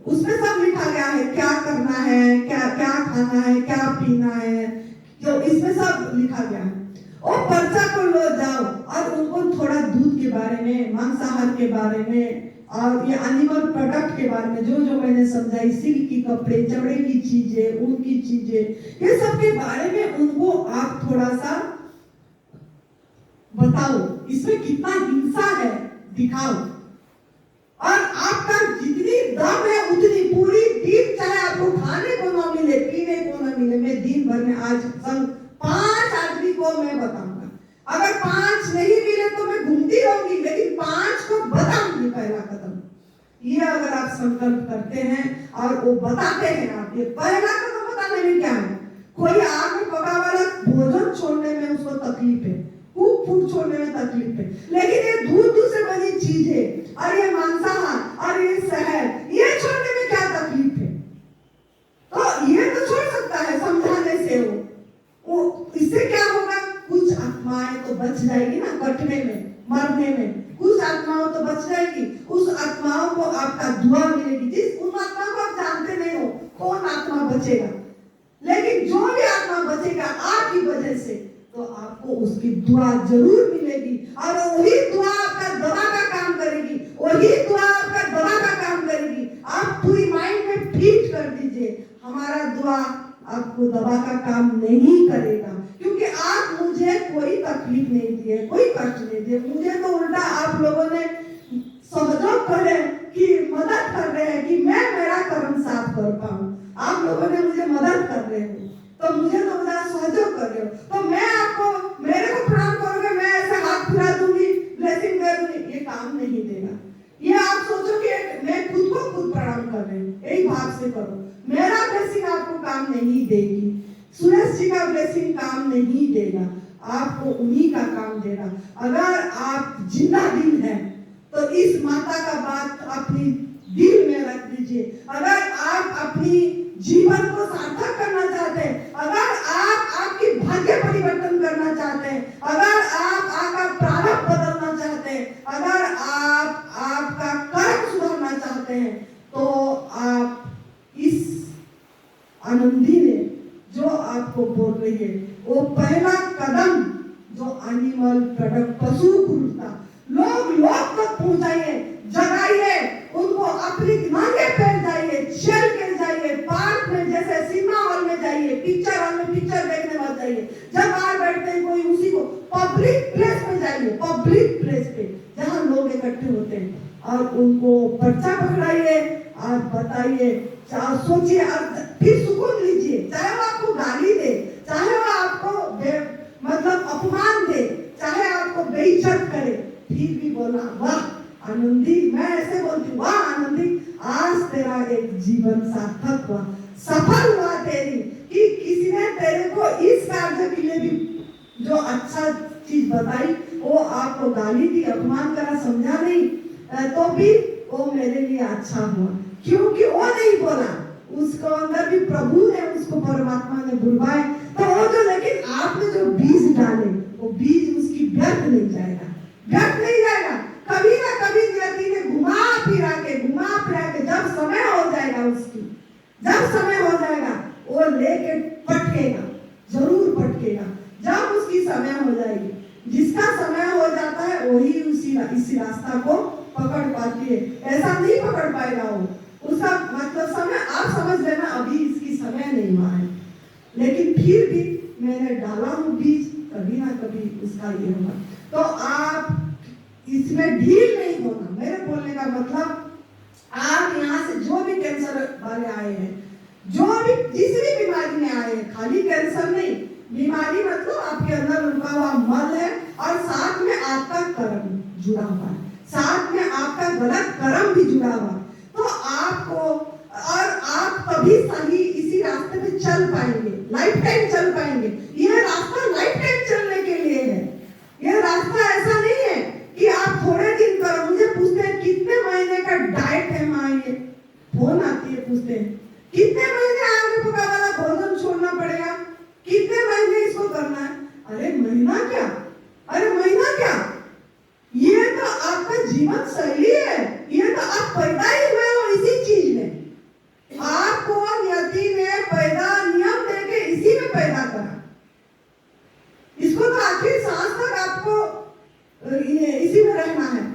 Speaker 1: उसमें सब लिखा गया है क्या करना है, क्या क्या खाना है, क्या पीना है, जो इसमें सब लिखा गया है। वो पर्चा को लो जाओ और उनको थोड़ा दूध के बारे में, मांसाहार के बारे में और ये एनिमल प्रोडक्ट के बारे में जो मैंने समझाई, सिल्क की कपड़े, चमड़े की चीजें, ऊन की चीजें, ये सब के बारे में उनको आप थोड़ा सा बताओ, इसमें कितना हिंसा है दिखाओ। और आपका जितनी दम है उतनी पूरी दिन, चाहे आपको खाने को ना मिले, पीने को ना मिले, मैं दिन भर में आज 5 आदमी को मैं बताऊंगा। अगर 5 नहीं मिले तो मैं घूमती रहूंगी, लेकिन 5 को बताऊंगी पहला कदम। ये अगर आप संकल्प करते हैं और वो बताते हैं, आप ये पहला कदम बताने में क्या है। कोई आग में पका वाला भोजन छोड़ने में उसको तकलीफ है, कुक फूड छोड़ने में तकलीफ है, लेकिन ये दूध से बनी चीजें और ये मांसाहार और ये शहर, ये छोड़ने में क्या तकलीफ है। तो ये तो छोड़ सकता है समझाने से। वो इससे क्या होगा, कुछ आत्माएं तो बच जाएगी ना, कटने में, मरने में कुछ आत्माओं तो बच जाएगी। उस आत्माओं को आपका दुआ मिलेगी। जिस उन आत्मा को आप जानते नहीं हो कौन आत्मा बचेगा, लेकिन जो भी आत्मा बचेगा आपकी वजह से, तो आपको उसकी दुआ जरूर मिलेगी। और वही दुआ आपका दवा का काम करेगी, वही दुआ आपका दवा का काम करेगी। आप पूरी माइंड में फिट कर दीजिए, हमारा दुआ आपको दवा का काम नहीं करेगा, क्योंकि आप मुझे कोई तकलीफ नहीं दिए, कोई कष्ट नहीं दिए। मुझे तो उल्टा आप लोगों ने सहयोग करे कि मदद कर रहे हैं कि मैं मेरा कर्म साफ कर पाऊं। आप लोगों ने मुझे मदद कर रहे हो, तो मुझे तो मेरा सहयोग कर रहे हो, तो मैं आपको, मेरे को प्रणाम करोगे, मैं ऐसे हाथ फिरा दूंगी, ब्लेसिंग दे दूंगी, ये काम नहीं देगा। ये आप सोचो कि मैं खुद को खुद प्रणाम कर रही हूँ, यही भाव से करो। मेरा ब्लेसिंग आपको काम नहीं देगी, सुरेश जी का ब्लेसिंग काम नहीं देगा, आपको उन्हीं का काम देगा। अगर आप जिंदा दिल हैं तो इस माता का बात अपनी दिल में रख दीजिए। अगर आप अपनी जीवन को सार्थक करना चाहते हैं, अगर आप आपकी भाग्य परिवर्तन करना चाहते हैं, अगर आप आपका प्रारब्ध बदलना चाहते हैं, अगर आप आपका कर्म सुधारना चाहते हैं, तो आप इस आनंदी ने जो आपको बोल रही है, वो पहला कदम जो एनिमल प्रोडक्ट, पशु क्रूरता, लोग तक पहुंचाइए, जगाइए उनको, अपनी नंगे पैर जाइए, चल के जाइए, पार्क में जैसे सिनेमा हॉल में जाइए, पिक्चर हॉल में पिक्चर देखने मत जाइए, जब बाहर बैठते हैं कोई उसी को, पब्लिक प्लेस में जाइए, पब्लिक प्लेस इकट्ठे होते हैं और उनको पर्चा पकड़ाइए और बताइए, सोचिए और फिर सुकून लीजिए। चाहे वो आपको गाली दे, चाहे वो आपको मतलब अपमान दे, चाहे आपको बेइज्जत करे, फिर भी बोला वाह आनंदी, मैं ऐसे बोलती हूँ, वाह आनंदी आज तेरा एक जीवन सार्थक हुआ, सफल हुआ तेरी, कि किसी ने तेरे को इस कार्य के लिए भी जो अच्छा चीज बताई, वो आपको गाली दी, अपमान करा, समझा नहीं, तो भी वो मेरे लिए अच्छा हुआ, क्योंकि वो नहीं बोला, उसको अंदर भी प्रभु ने, उसको परमात्मा ने बुलवाए। तो वो जो, लेकिन आपने जो बीज डाले, वो बीज उसकी व्यर्थ नहीं जाएगा, व्यर्थ नहीं जाएगा। कभी ना कभी नियति ने घुमा फिरा के जब समय हो जाएगा, उसकी जब समय हो जाएगा, वो लेके पटकेगा, जरूर पटकेगा, जब उसकी समय हो जाएगी। जिसका समय हो जाता है वही इसी रास्ता को पकड़ पाती है, ऐसा नहीं पकड़ पाएगा वो, उसका मतलब समय, आप समझ लेना अभी इसकी समय नहीं हुआ है, लेकिन फिर भी मैंने डाला हूँ बीज, कभी ना कभी उसका ये होगा। तो आप इसमें ढील नहीं होना। मेरे बोलने का मतलब, आप यहाँ से जो भी कैंसर वाले आए हैं, जो भी जिस भी बीमारी में आए हैं, खाली कैंसर नहीं, बीमारी मतलब आपके अंदर उनका हुआ मल है और साथ में आपका कर्म जुड़ा हुआ है, साथ में आपका गलत कर्म भी जुड़ा हुआ है। तो आपको, और आप तभी सही इसी रास्ते पे चल पाएंगे, लाइफ टाइम चल पाएंगे। यह रास्ता लाइफ टाइम चलने के लिए है, यह रास्ता ऐसा नहीं है कि आप थोड़े दिन करो। मुझे पूछते हैं कितने महीने का डाइट है माँ, ये फोन आती है, पूछते हैं कितने महीने आगे पका वाला भोजन छोड़ना पड़ेगा, कितने महीने इसको करना है। अरे महीना क्या, अरे महीना क्या, ये तो आपका जीवन शैली है, ये तो आप पैदा ही हुए हो इसी चीज में, आपको नियति ने पैदा नियम देके इसी में पैदा करा, इसको तो आखिर सांस तक आपको इसी में रहना है।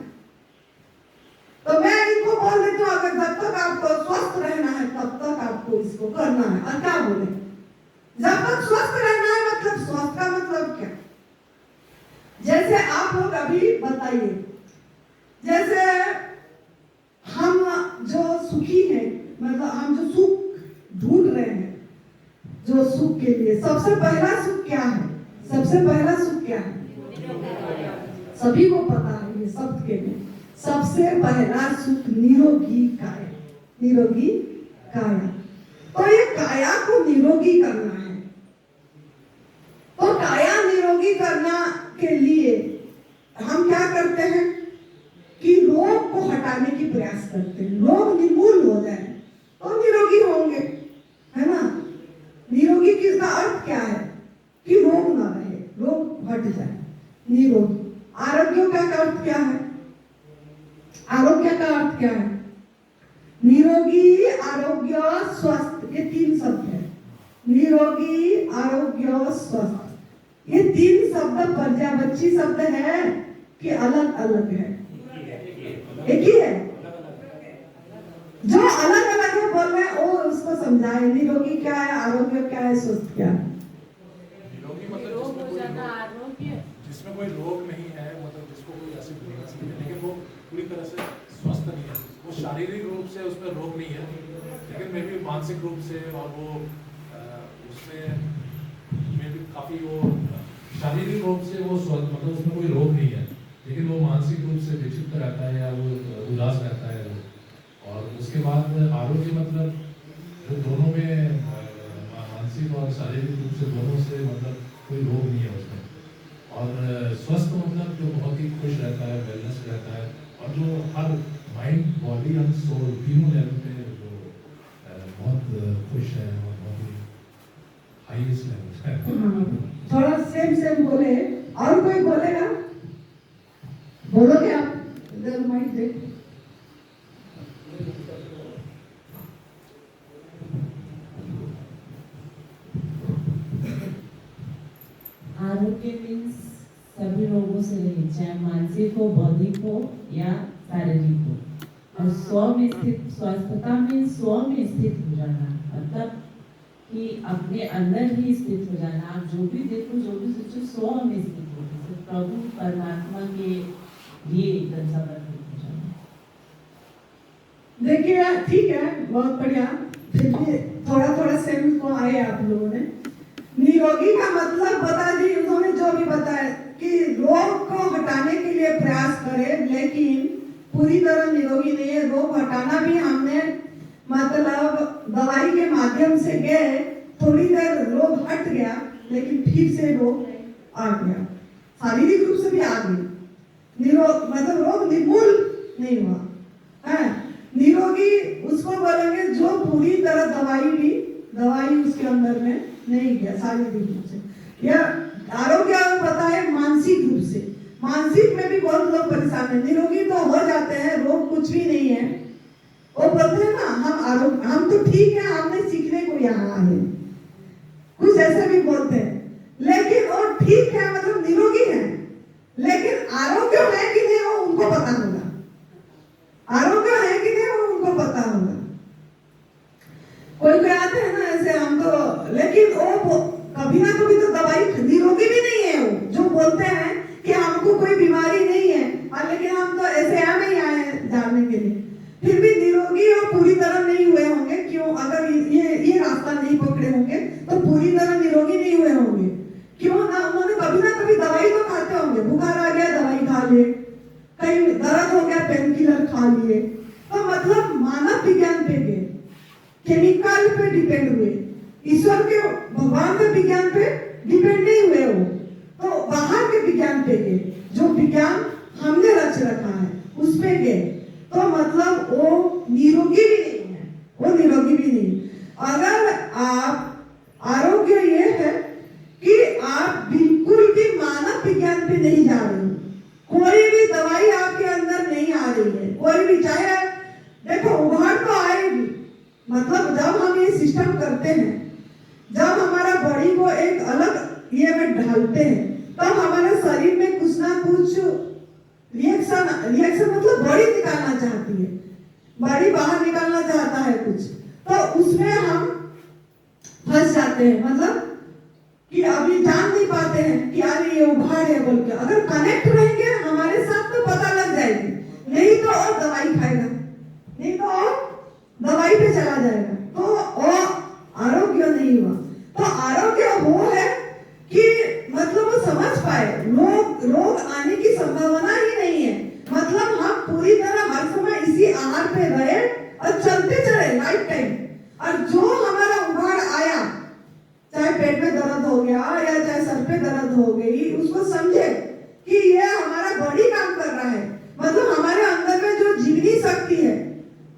Speaker 1: तो मैं इनको बोल देती हूँ, अगर जब तक आपको स्वस्थ रहना है तब तक आपको इसको करना है। और क्या बोले, जब तक स्वस्थ रहना है, मतलब स्वस्थ का मतलब क्या, जैसे आप लोग अभी बताइए, जैसे हम जो सुखी हैं, मतलब हम जो सुख ढूंढ रहे हैं, जो सुख के लिए सबसे पहला सुख क्या है, सबसे पहला सुख क्या है, सभी को पता है ये शब्द के लिए, सबसे पहला सुख निरोगी काया, निरोगी काया। तो ये काया को निरोगी करना है, तो काया निरोगी करना के लिए हम क्या करते हैं कि रोग को हटाने की प्रयास करते हैं, रोग निर्मूल हो जाए तो निरोगी होंगे, है ना। निरोगी किसका अर्थ क्या है कि रोग ना रहे, रोग हट जाए, निरोगी। आरोग्य का अर्थ क्या है, आरोग्य का अर्थ क्या है, निरोगी, आरोग्य, स्वस्थ, ये तीन शब्द है। निरोगी, आरोग्य, स्वस्थ, ये तीन शब्द पर्यायवाची शब्द है कि अलग अलग है, एक ही है। जो अलग अलग है बोल रहे हैं वो उसको समझाए, निरोगी क्या है, आरोग्य क्या है, स्वस्थ क्या है।
Speaker 2: निरोगी मतलब जिसमें कोई रोग नहीं है, मतलब जिसको कोई ऐसी बीमारी नहीं है, लेकिन वो पूरी तरह से स्वस्थ नहीं है, वो शारीरिक रूप से उसमें रोग नहीं है, लेकिन मे भी मानसिक रूप से, और वो उसमें मे भी काफ़ी वो शारीरिक रूप से वो स्वस्थ, मतलब उसमें कोई रोग नहीं है, लेकिन वो मानसिक रूप से विक्षिप्त रहता है या वो उदास रहता है। और उसके बाद आरोग्य मतलब दोनों में मानसिक और शारीरिक रूप से दोनों से मतलब कोई रोग नहीं है उसमें। और स्वस्थ मतलब जो बहुत ही खुश रहता है, वेलनेस रहता है, और जो हर माइंड, बॉडी एंड सोल तीनों लेवल पे जो बहुत खुश है और बहुत ही हाईएस्ट लेवल है।
Speaker 1: थोड़ा सेम बोले, और कोई बोलेगा, बोलोगे आप, इधर माइक दे।
Speaker 3: आरोग्य मीन्स सभी रोगों से नहीं, चाहे मानसिक हो, बौद्धिक हो या शारीरिक हो। और स्व में स्थित, स्वस्थता में स्व में स्थित हो जाना, मतलब कि अपने अंदर ही स्थित हो जाना। आप जो भी देखो, जो भी सोचो, स्व में स्थित हो, प्रभु परमात्मा के लिए एकदम समर्पित हो
Speaker 1: देखिए ठीक है, बहुत बढ़िया, फिर भी थोड़ा थोड़ा सेंस को आए आप लोगों ने। निरोगी का मतलब बता दी उन्होंने, जो भी बताया कि रोग को हटाने के लिए प्रयास करें, लेकिन पूरी तरह निरोगी नहीं है। रोग हटाना भी हमने मतलब दवाई के माध्यम से गए, थोड़ी देर रोग हट गया, लेकिन फिर से रोग आ गया, शारीरिक रूप से भी आ गई। मतलब रोग निर्मूल नहीं हुआ है। निरोगी उसको बोलेंगे जो पूरी तरह दवाई उसके अंदर में नहीं गया शारीरिक रूप से। या आरोग्य पता है मानसिक रूप से, मानसिक में भी बहुत लोग परेशान है। निरोगी तो हो जाते हैं, रोग कुछ भी नहीं है, वो बोलते हैं ना हम तो ठीक है, हमने सीखने को यहाँ आए, कुछ ऐसे भी बोलते हैं। लेकिन वो ठीक है, मतलब निरोगी है, लेकिन आरोग्य है कि नहीं वो उनको पता होगा। आरोग्य है कि नहीं वो उनको पता होगा। कोई आते हैं ना ऐसे, हम तो, लेकिन वो कभी ना कभी तो दवाई, निरोगी भी नहीं है वो, जो बोलते हैं कि हमको कोई बीमारी नहीं है, लेकिन हम तो ऐसे यहाँ नहीं आए हैं जानने के लिए। फिर भी निरोगी और पूरी तरह नहीं हुए होंगे। क्यों? अगर ये रास्ता नहीं पकड़े होंगे तो पूरी तरह निरोगी नहीं हुए होंगे। क्यों ना? उन्होंने कभी ना कभी दवाई तो खाते होंगे, बुखार आ गया दवाई खा लिए, कहीं दर्द हो गया पेन किलर खा लिए। तो मतलब मानव विज्ञान पे गए, केमिकल पे डिपेंड हुए, ईश्वर के भगवान के विज्ञान पे डिपेंड नहीं हुए वो, तो बाहर के विज्ञान पे गए, जो विज्ञान हमने रच रखा है उस पे गए। तो मतलब वो निरोगी भी नहीं है, वो निरोगी भी नहीं। अगर आप आरोग्य ये है कि आप बिल्कुल भी मानव विज्ञान पे नहीं जा रहे हो, कोई भी दवाई आपके अंदर नहीं आ रही है, कोई भी, चाहे देखो उभार तो आएगी, मतलब जब हम ये सिस्टम करते हैं, जब हमारा बॉडी को एक अलग ये में ढालते हैं, तब हमारे शरीर में कुछ ना कुछ रिएक्शन मतलब बॉडी निकालना चाहती है, बॉडी बाहर निकालना चाहता है कुछ, तो उसमें हम फंस जाते हैं। मतलब कि अभी जान नहीं पाते हैं कि यार ये उभार है बोल के। अगर कनेक्ट रहेंगे हमारे साथ तो पता लग जाएगी, नहीं तो और दवाई खाएगा, नहीं तो और दवाई पे चला जाएगा, तो और आरोग्य नहीं हुआ। तो आरोग्य वो है कि मतलब वो समझ पाए रोग आने की संभावना ही नहीं है। मतलब हम पूरी तरह हर समय इसी आहार पे रहे और चलते चले लाइफ टाइम, और जो हमारा उभार आया, चाहे पेट में दर्द हो गया या चाहे सर पे दर्द हो गई, उसको समझे कि ये हमारा बॉडी काम कर रहा है। मतलब हमारे अंदर में जो जीवनी शक्ति है,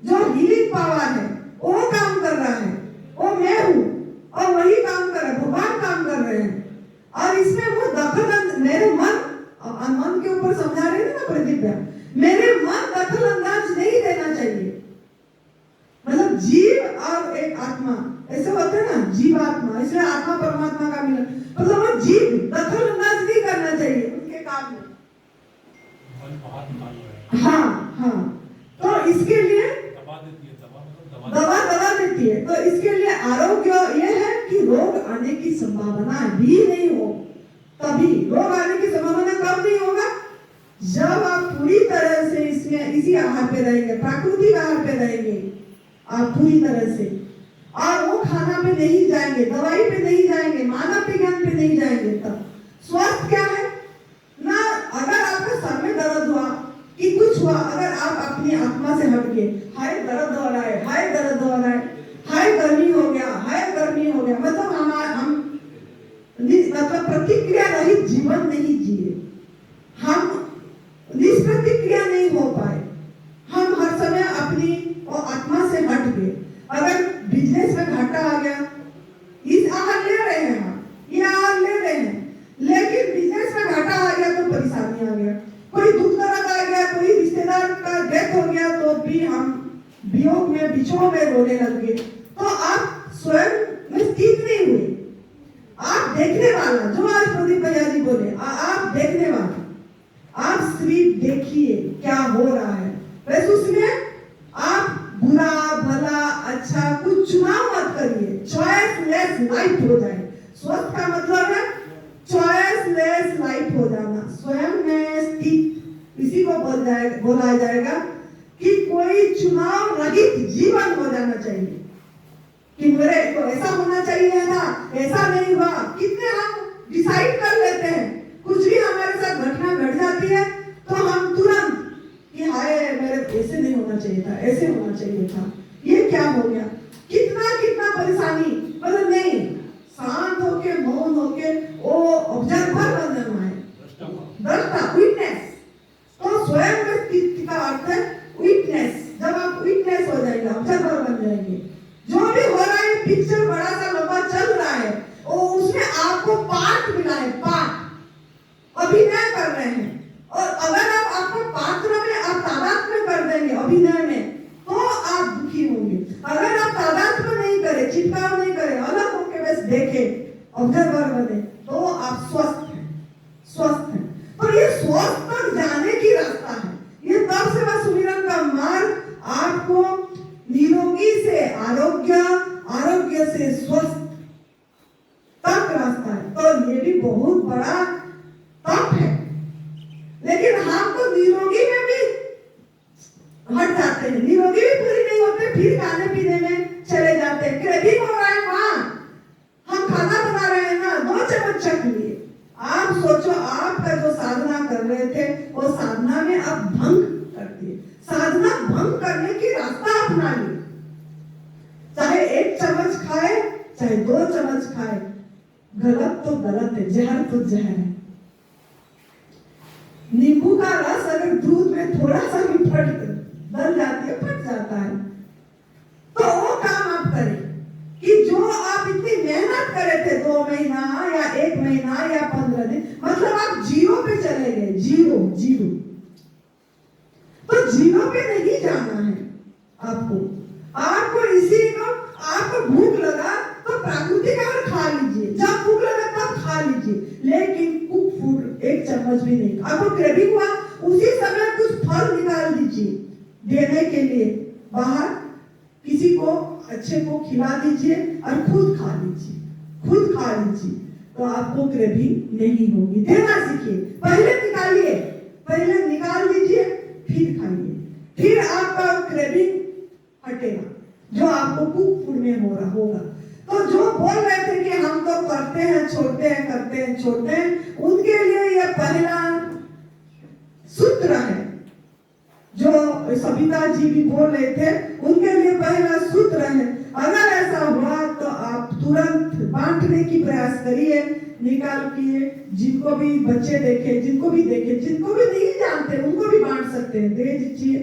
Speaker 1: जो हीलिंग पावर है, वो काम कर रहा है, वो मैं हूँ और वही काम कर रहा है, भगवान काम कर रहे हैं। और इसमें वो दखल, मेरे मन के ऊपर समझा रहे थे ना प्रतिज्ञा, मेरे मन दखल अंदाज नहीं देना चाहिए। मतलब जीव और एक आत्मा ऐसे होते हैं ना, जीव आत्मा, इसलिए आत्मा परमात्मा का मिलन, मतलब वो जीव दखल अंदाज नहीं करना चाहिए उसके काम में। हाँ हाँ, तो इसके लिए दवा देती है। तो इसके लिए आरोग्य ये है कि रोग आने की संभावना भी नहीं हो। तभी रोग आने की संभावना कब नहीं होगा? जब आप पूरी तरह से इसमें इसी आहार पे रहेंगे, प्राकृतिक आहार पे रहेंगे आप पूरी तरह से, और वो खाना पे नहीं जाएंगे, दवाई पे नहीं जाएंगे, मानव विज्ञान पे नहीं जाएंगे। तब स्वस्थ क्या है ना? अगर आपका सर में दर्द हुआ कि कुछ हुआ, अगर आप अपनी आत्मा से हट के हाय दर्द हो रहा है, हाय दर्द हो रहा है, हाय गर्मी हो गया, हाय गर्मी हो गया, मतलब हम मतलब प्रतिक्रिया रहित जीवन नहीं जिए, हम निष्प्रतिक्रिया नहीं हो पाए, हम हर समय अपनी और आत्मा से हट गए। अगर बिजनेस में घाटा आ गया, इस आहार ले रहे हैं हम, ये आहार ले रहे हैं, लेकिन बिजनेस में घाटा आ गया तो परेशानी आ गया, कोई दुख दर्द आ गया, कोई रिश्तेदार का डेथ हो गया, तो भी हम वियोग में बिछोह में रोने लग गए। तो आप स्वयं में स्थित नहीं हुए। आप देखने वाला, जो आज प्रदीप भैया जी बोले, आप देखने वाला, आप सिर्फ देखिए क्या हो रहा है, वैसे उसमें आप बुरा भला अच्छा कुछ चुनाव मत करिए, चॉइसलेस लाइफ हो जाए। स्वस्थ का मतलब है चॉइसलेस लाइफ हो जाना, स्वयं में स्थित। इसी को बोला जाएगा कि कोई चुनाव रहित जीवन हो जाना चाहिए, कि मेरे को ऐसा होना चाहिए ना, ऐसा नहीं हुआ। कितने हम डिसाइड कर लेते हैं, कुछ भी हमारे साथ घटना घट जाती है तो हम तुरंत कि हाय मेरे ऐसे नहीं होना चाहिए था, ऐसे होना चाहिए था, ये क्या हो गया। कितना कितना परेशानी, मतलब नहीं, शांत होके मौन होके वो ऑब्जर्वर बन जाना है, दृष्टा, विटनेस। तो स्वयं में स्थिति का अर्थ है विटनेस। जब आप विटनेस हो जाएंगे, ऑब्जर्वर बन जाएंगे, जो भी हो रहा है पिक्चर बड़ा सा लंबा चल रहा है, और उसमें आपको पार्ट मिला है, पार्ट अभिनय कर रहे हैं। और अगर आप आपको पात्र में आप तादात्म्य कर देंगे अभिनय में, तो आप दुखी होंगे। अगर आप तादात्म्य नहीं करें, चित्कार नहीं करें, अलग होकर बस देखें, ऑब्जर्वर बने, तो आप स्वस्थ हैं, स्वस्थ हैं। तो ये स्वस्थ तक जाने की रास्ता है। ये तब से वह सुमिरन का मार्ग आपको निरोगी से आरोग्य, आरोग्य से स्वस्थ तक रास्ता है। तो ये भी बहुत बड़ा तप है। लेकिन हम तो निरोगी में भी हट जाते हैं, निरोगी भी पूरी नहीं होते, फिर खाने पीने में चले जाते हैं। क्रेविंग हो रहा है वहां, हम खाना बना रहे हैं ना, 2 चम्मच चख लिए। आप सोचो, आपका जो साधना कर रहे थे वो साधना में आप भंग कर दिए। साधना भंग करने की रास्ता अपना लिए। चाहे 1 चम्मच खाए, चाहे 2 चम्मच खाए, गलत तो गलत है, जहर तो जहर है। नींबू का रस अगर दूध में थोड़ा सा भी डल जाती है, फट जाता है, तो वो काम आप करें कि जो आप इतनी मेहनत करे थे 2 महीना या 1 महीना या 15 दिन, मतलब आप जीरो पे चले गए, जीरो जीरो। तो जीरो पे नहीं जाना है आपको। आपको इसी को, आपको भूख लगा तो प्राकृतिक आहार खा लीजिए, जब भूख लगा तब खा लीजिए, लेकिन कुक फूड 1 चम्मच भी नहीं। आपको क्रेविंग हुआ, उसी समय कुछ फल निकाल दीजिए देने के लिए, बाहर किसी को अच्छे को खिला दीजिए और खुद खा लीजिए, खुद खा लीजिए, तो आपको क्रेविंग नहीं होगी। देना सीखिए, पहले निकालिए, पहले निकाल दीजिए, फिर खाइए, फिर आपका क्रेविंग हटेगा, जो आपको कुक फूड में हो रहा होगा। तो जो बोल रहे थे कि हम तो करते हैं छोड़ते हैं, करते हैं छोड़ते हैं, उनके लिए यह पहला सूत्र है। जो सविता जी भी बोल रहे थे, उनके लिए पहला सूत्र है। अगर ऐसा हुआ तो आप तुरंत बांटने की प्रयास करिए, निकाल किए, जिनको भी बच्चे देखे, जिनको भी देखे, जिनको भी नहीं जानते उनको भी बांट सकते हैं, दे दीजिए।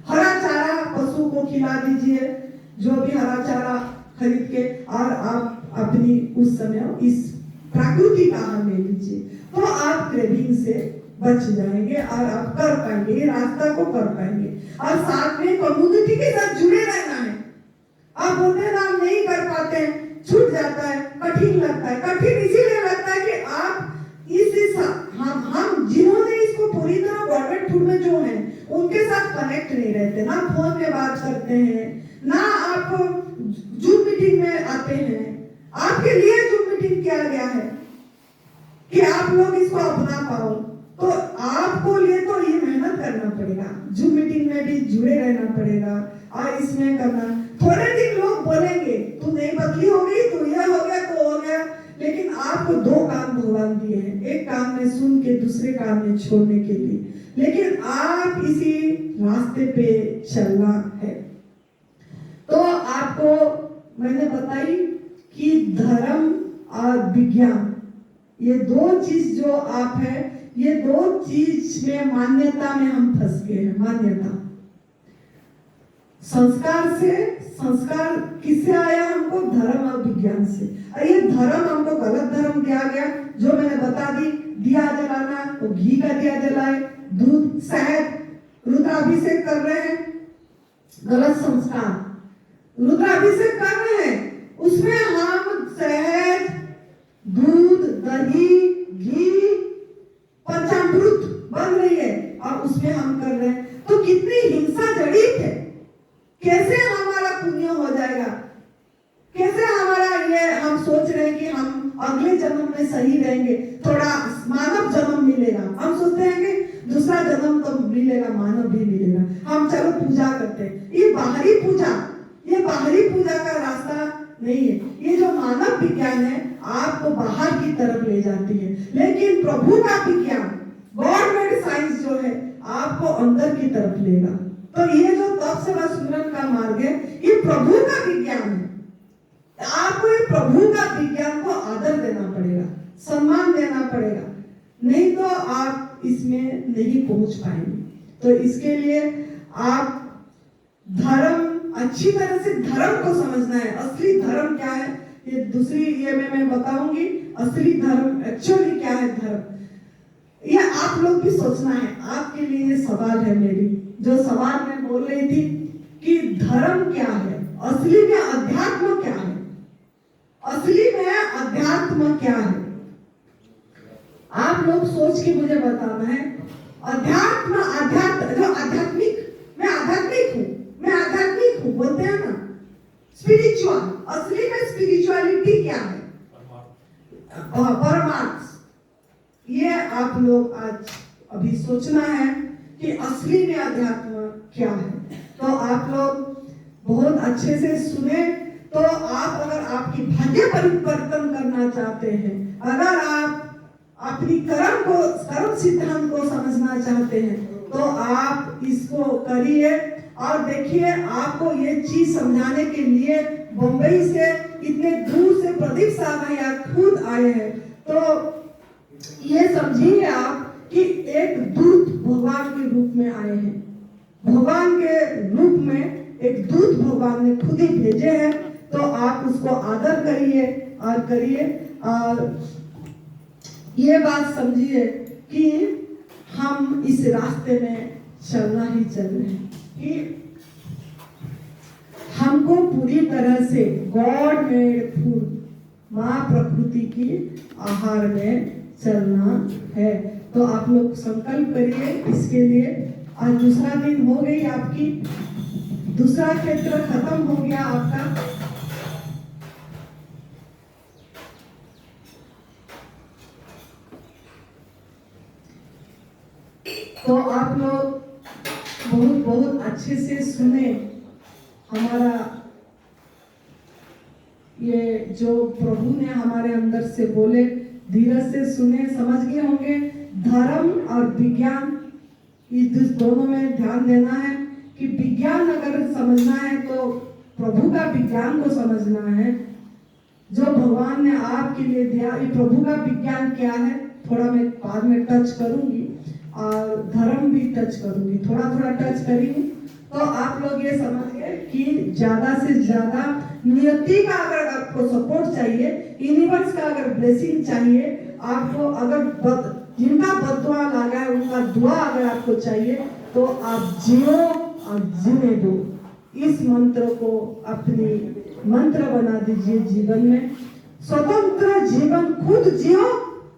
Speaker 1: हरा चारा पशु को खिला दीजिए, जो भी हरा चारा खरीद के, और आप अपनी उस समय इस प्राकृतिक आहार ले लीजिए, तो आप क्रेविंग से बच जाएंगे और आप कर पाएंगे, ये रास्ता को कर पाएंगे। और साथ में कम्युनिटी के साथ जुड़े रहना है। आप बोलते ना नहीं कर पाते, छूट जाता है, कठिन लगता है। कठिन इसीलिए लगता है कि आप हम जिन्होंने इसको पूरी तरह गवर्नमेंट फूड में जो है उनके साथ कनेक्ट नहीं रहते, ना फोन में बात करते हैं, ना आप जूम मीटिंग में आते हैं। आपके लिए जूम मीटिंग किया गया है कि आप लोग इसको अपना पाओ, तो आपको लिए तो ये मेहनत करना पड़ेगा, जूम मीटिंग में भी जुड़े रहना पड़ेगा और इसमें करना। थोड़े दिन लोग बोलेंगे तू नहीं पतली हो गई, तू ये हो गया, तो हो गया, लेकिन आपको 2 काम भगवान दिए हैं, एक काम में सुन के, दूसरे काम में छोड़ने के लिए। लेकिन आप इसी रास्ते पे चलना है। तो आपको मैंने बताई कि धर्म और विज्ञान, ये 2 चीज जो आप है, ये 2 चीज में मान्यता में हम फंस गए हैं। मान्यता संस्कार से, संस्कार किससे आया हमको? धर्म और विज्ञान से। और ये धर्म हमको गलत धर्म दिया गया, जो मैंने बता दी। दिया जलाना तो घी का दिया जलाए, दूध, शहद, रुद्राभिषेक कर रहे हैं, गलत संस्कार। रुद्राभिषेक कर रहे हैं, उसमें हम शहद, दूध, दही, घी, पंचामृत बन रही है और उसमें हम कर रहे हैं। तो कितनी हिंसा जड़ित है। कैसे हमारा पुण्य हो जाएगा? कैसे हमारा ये, हम सोच रहे हैं कि हम अगले जन्म में सही रहेंगे, थोड़ा मानव जन्म मिलेगा। हम सोचते हैं कि दूसरा जन्म तो मिलेगा, मानव भी मिलेगा। हम चलो पूजा करते हैं, ये बाहरी पूजा का रास्ता नहीं है। ये जो मानव विज्ञान है आपको बाहर की तरफ ले जाती है, लेकिन प्रभु का विज्ञान, गॉड मेड साइंस जो है आपको अंदर की तरफ लेगा। तो ये जो तप सेवा सुमरन का मार्ग है ये प्रभु का विज्ञान है। आपको ये प्रभु का विज्ञान को आदर देना पड़ेगा, सम्मान देना पड़ेगा, नहीं तो आप इसमें नहीं पहुंच पाएंगे। तो इसके लिए आप धर्म, अच्छी तरह से धर्म को समझना है। असली धर्म क्या है ये दूसरी ये मैं बताऊंगी। असली धर्म एक्चुअली क्या है धर्म, ये आप लोग भी सोचना है। आपके लिए ये सवाल है, मेरी जो सवाल मैं बोल रही थी कि धर्म क्या है, असली में अध्यात्म क्या है, असली में अध्यात्म क्या है। आप लोग सोच के मुझे बताना है। अध्यात्म, जो आध्यात्मिक, मैं आध्यात्मिक हूँ बोलते हैं ना, स्पिरिचुअल, असली में स्पिरिचुअलिटी क्या है, परमार्थ। ये आप लोग आज अभी सोचना है कि असली में अध्यात्म क्या है। तो आप लोग बहुत अच्छे से सुने। तो आप अगर आपकी भाग्य परिवर्तन करना चाहते हैं, अगर आप अपनी कर्म सिद्धांत को समझना चाहते हैं, तो आप इसको करिए। और देखिए, आपको ये चीज समझाने के लिए बंबई से इतने दूर से प्रदीप साहब भैया खुद आए हैं। तो ये समझिए आप कि एक दूत भगवान के रूप में आए हैं, भगवान के रूप में एक दूत भगवान ने खुद ही भेजे हैं। तो आप उसको आदर करिए और ये बात समझिए कि हम इस रास्ते में चलना ही चल रहे हैं, कि हमको पूरी तरह से गॉड मेड फूड, माँ प्रकृति की आहार में चलना है। तो आप लोग संकल्प करिए इसके लिए। आज दूसरा दिन हो गई आपकी, दूसरा क्षेत्र खत्म हो गया आपका। तो आप लोग बहुत अच्छे से सुने। हमारा ये जो प्रभु ने हमारे अंदर से बोले, धीरज से सुने, समझ गए होंगे। धर्म और विज्ञान, इस दोनों में ध्यान देना है कि विज्ञान अगर समझना है तो प्रभु का विज्ञान को समझना है जो भगवान ने आपके लिए दिया। ये प्रभु का विज्ञान क्या है थोड़ा मैं बाद में टच करूंगी, और धर्म भी टच करूंगी, थोड़ा टच करूंगी। तो आप लोग ये समझ गए कि ज्यादा से ज्यादा नियति का अगर आपको सपोर्ट चाहिए, यूनिवर्स का अगर ब्लेसिंग चाहिए आपको, अगर जिनका बददुआ लगा है उनका दुआ अगर आपको चाहिए, तो आप जियो और जीने दो। इस मंत्र को अपनी मंत्र बना दीजिए जीवन में। स्वतंत्र जीवन खुद जियो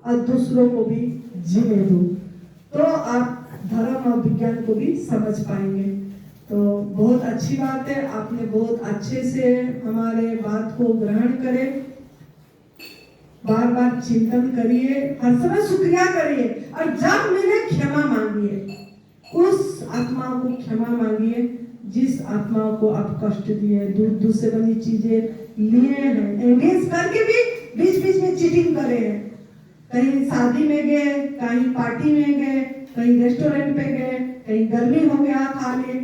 Speaker 1: और दूसरों को भी जीने दो, तो आप धर्म और विज्ञान को भी समझ पाएंगे। तो बहुत अच्छी बात है, आपने बहुत अच्छे से हमारे बात को ग्रहण करे, बार बार चिंतन करिए, हर समय शुक्रिया करिए, और जब मिले क्षमा मांगिए। उस आत्मा को क्षमा मांगिए जिस आत्मा को आप कष्ट दिए, दूध से बनी चीजें लिए हैं, एंगेज करके भी बीच बीच में चीटिंग करे हैं। कहीं शादी में गए, कहीं पार्टी में गए, कहीं रेस्टोरेंट पे गए, कहीं गर्मी हो गया खा लिए,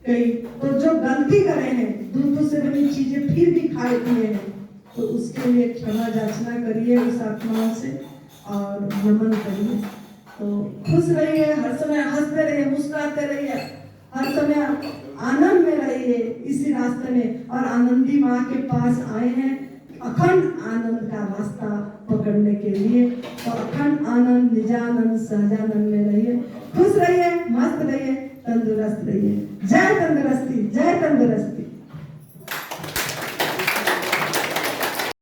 Speaker 1: कहीं तो जो गलती करे हैं, दूध से बनी चीजें फिर भी खाए पिए हैं, तो उसके लिए क्षमा याचना करिए उस आत्माओं से और नमन करिए। तो खुश रहिए, हर समय हंसते रहिए, मुस्कुराते रहिए, हर समय आनंद में रहिए इसी रास्ते में। और आनंदी माँ के पास आए हैं अखंड आनंद का रास्ता पकड़ने के लिए। तो अखंड आनंद, निजानंद, सहजानंद में रहिए, खुश रहिए, मस्त रहिए, तंदुरुस्त रहिए। जय तंदुरुस्ती, जय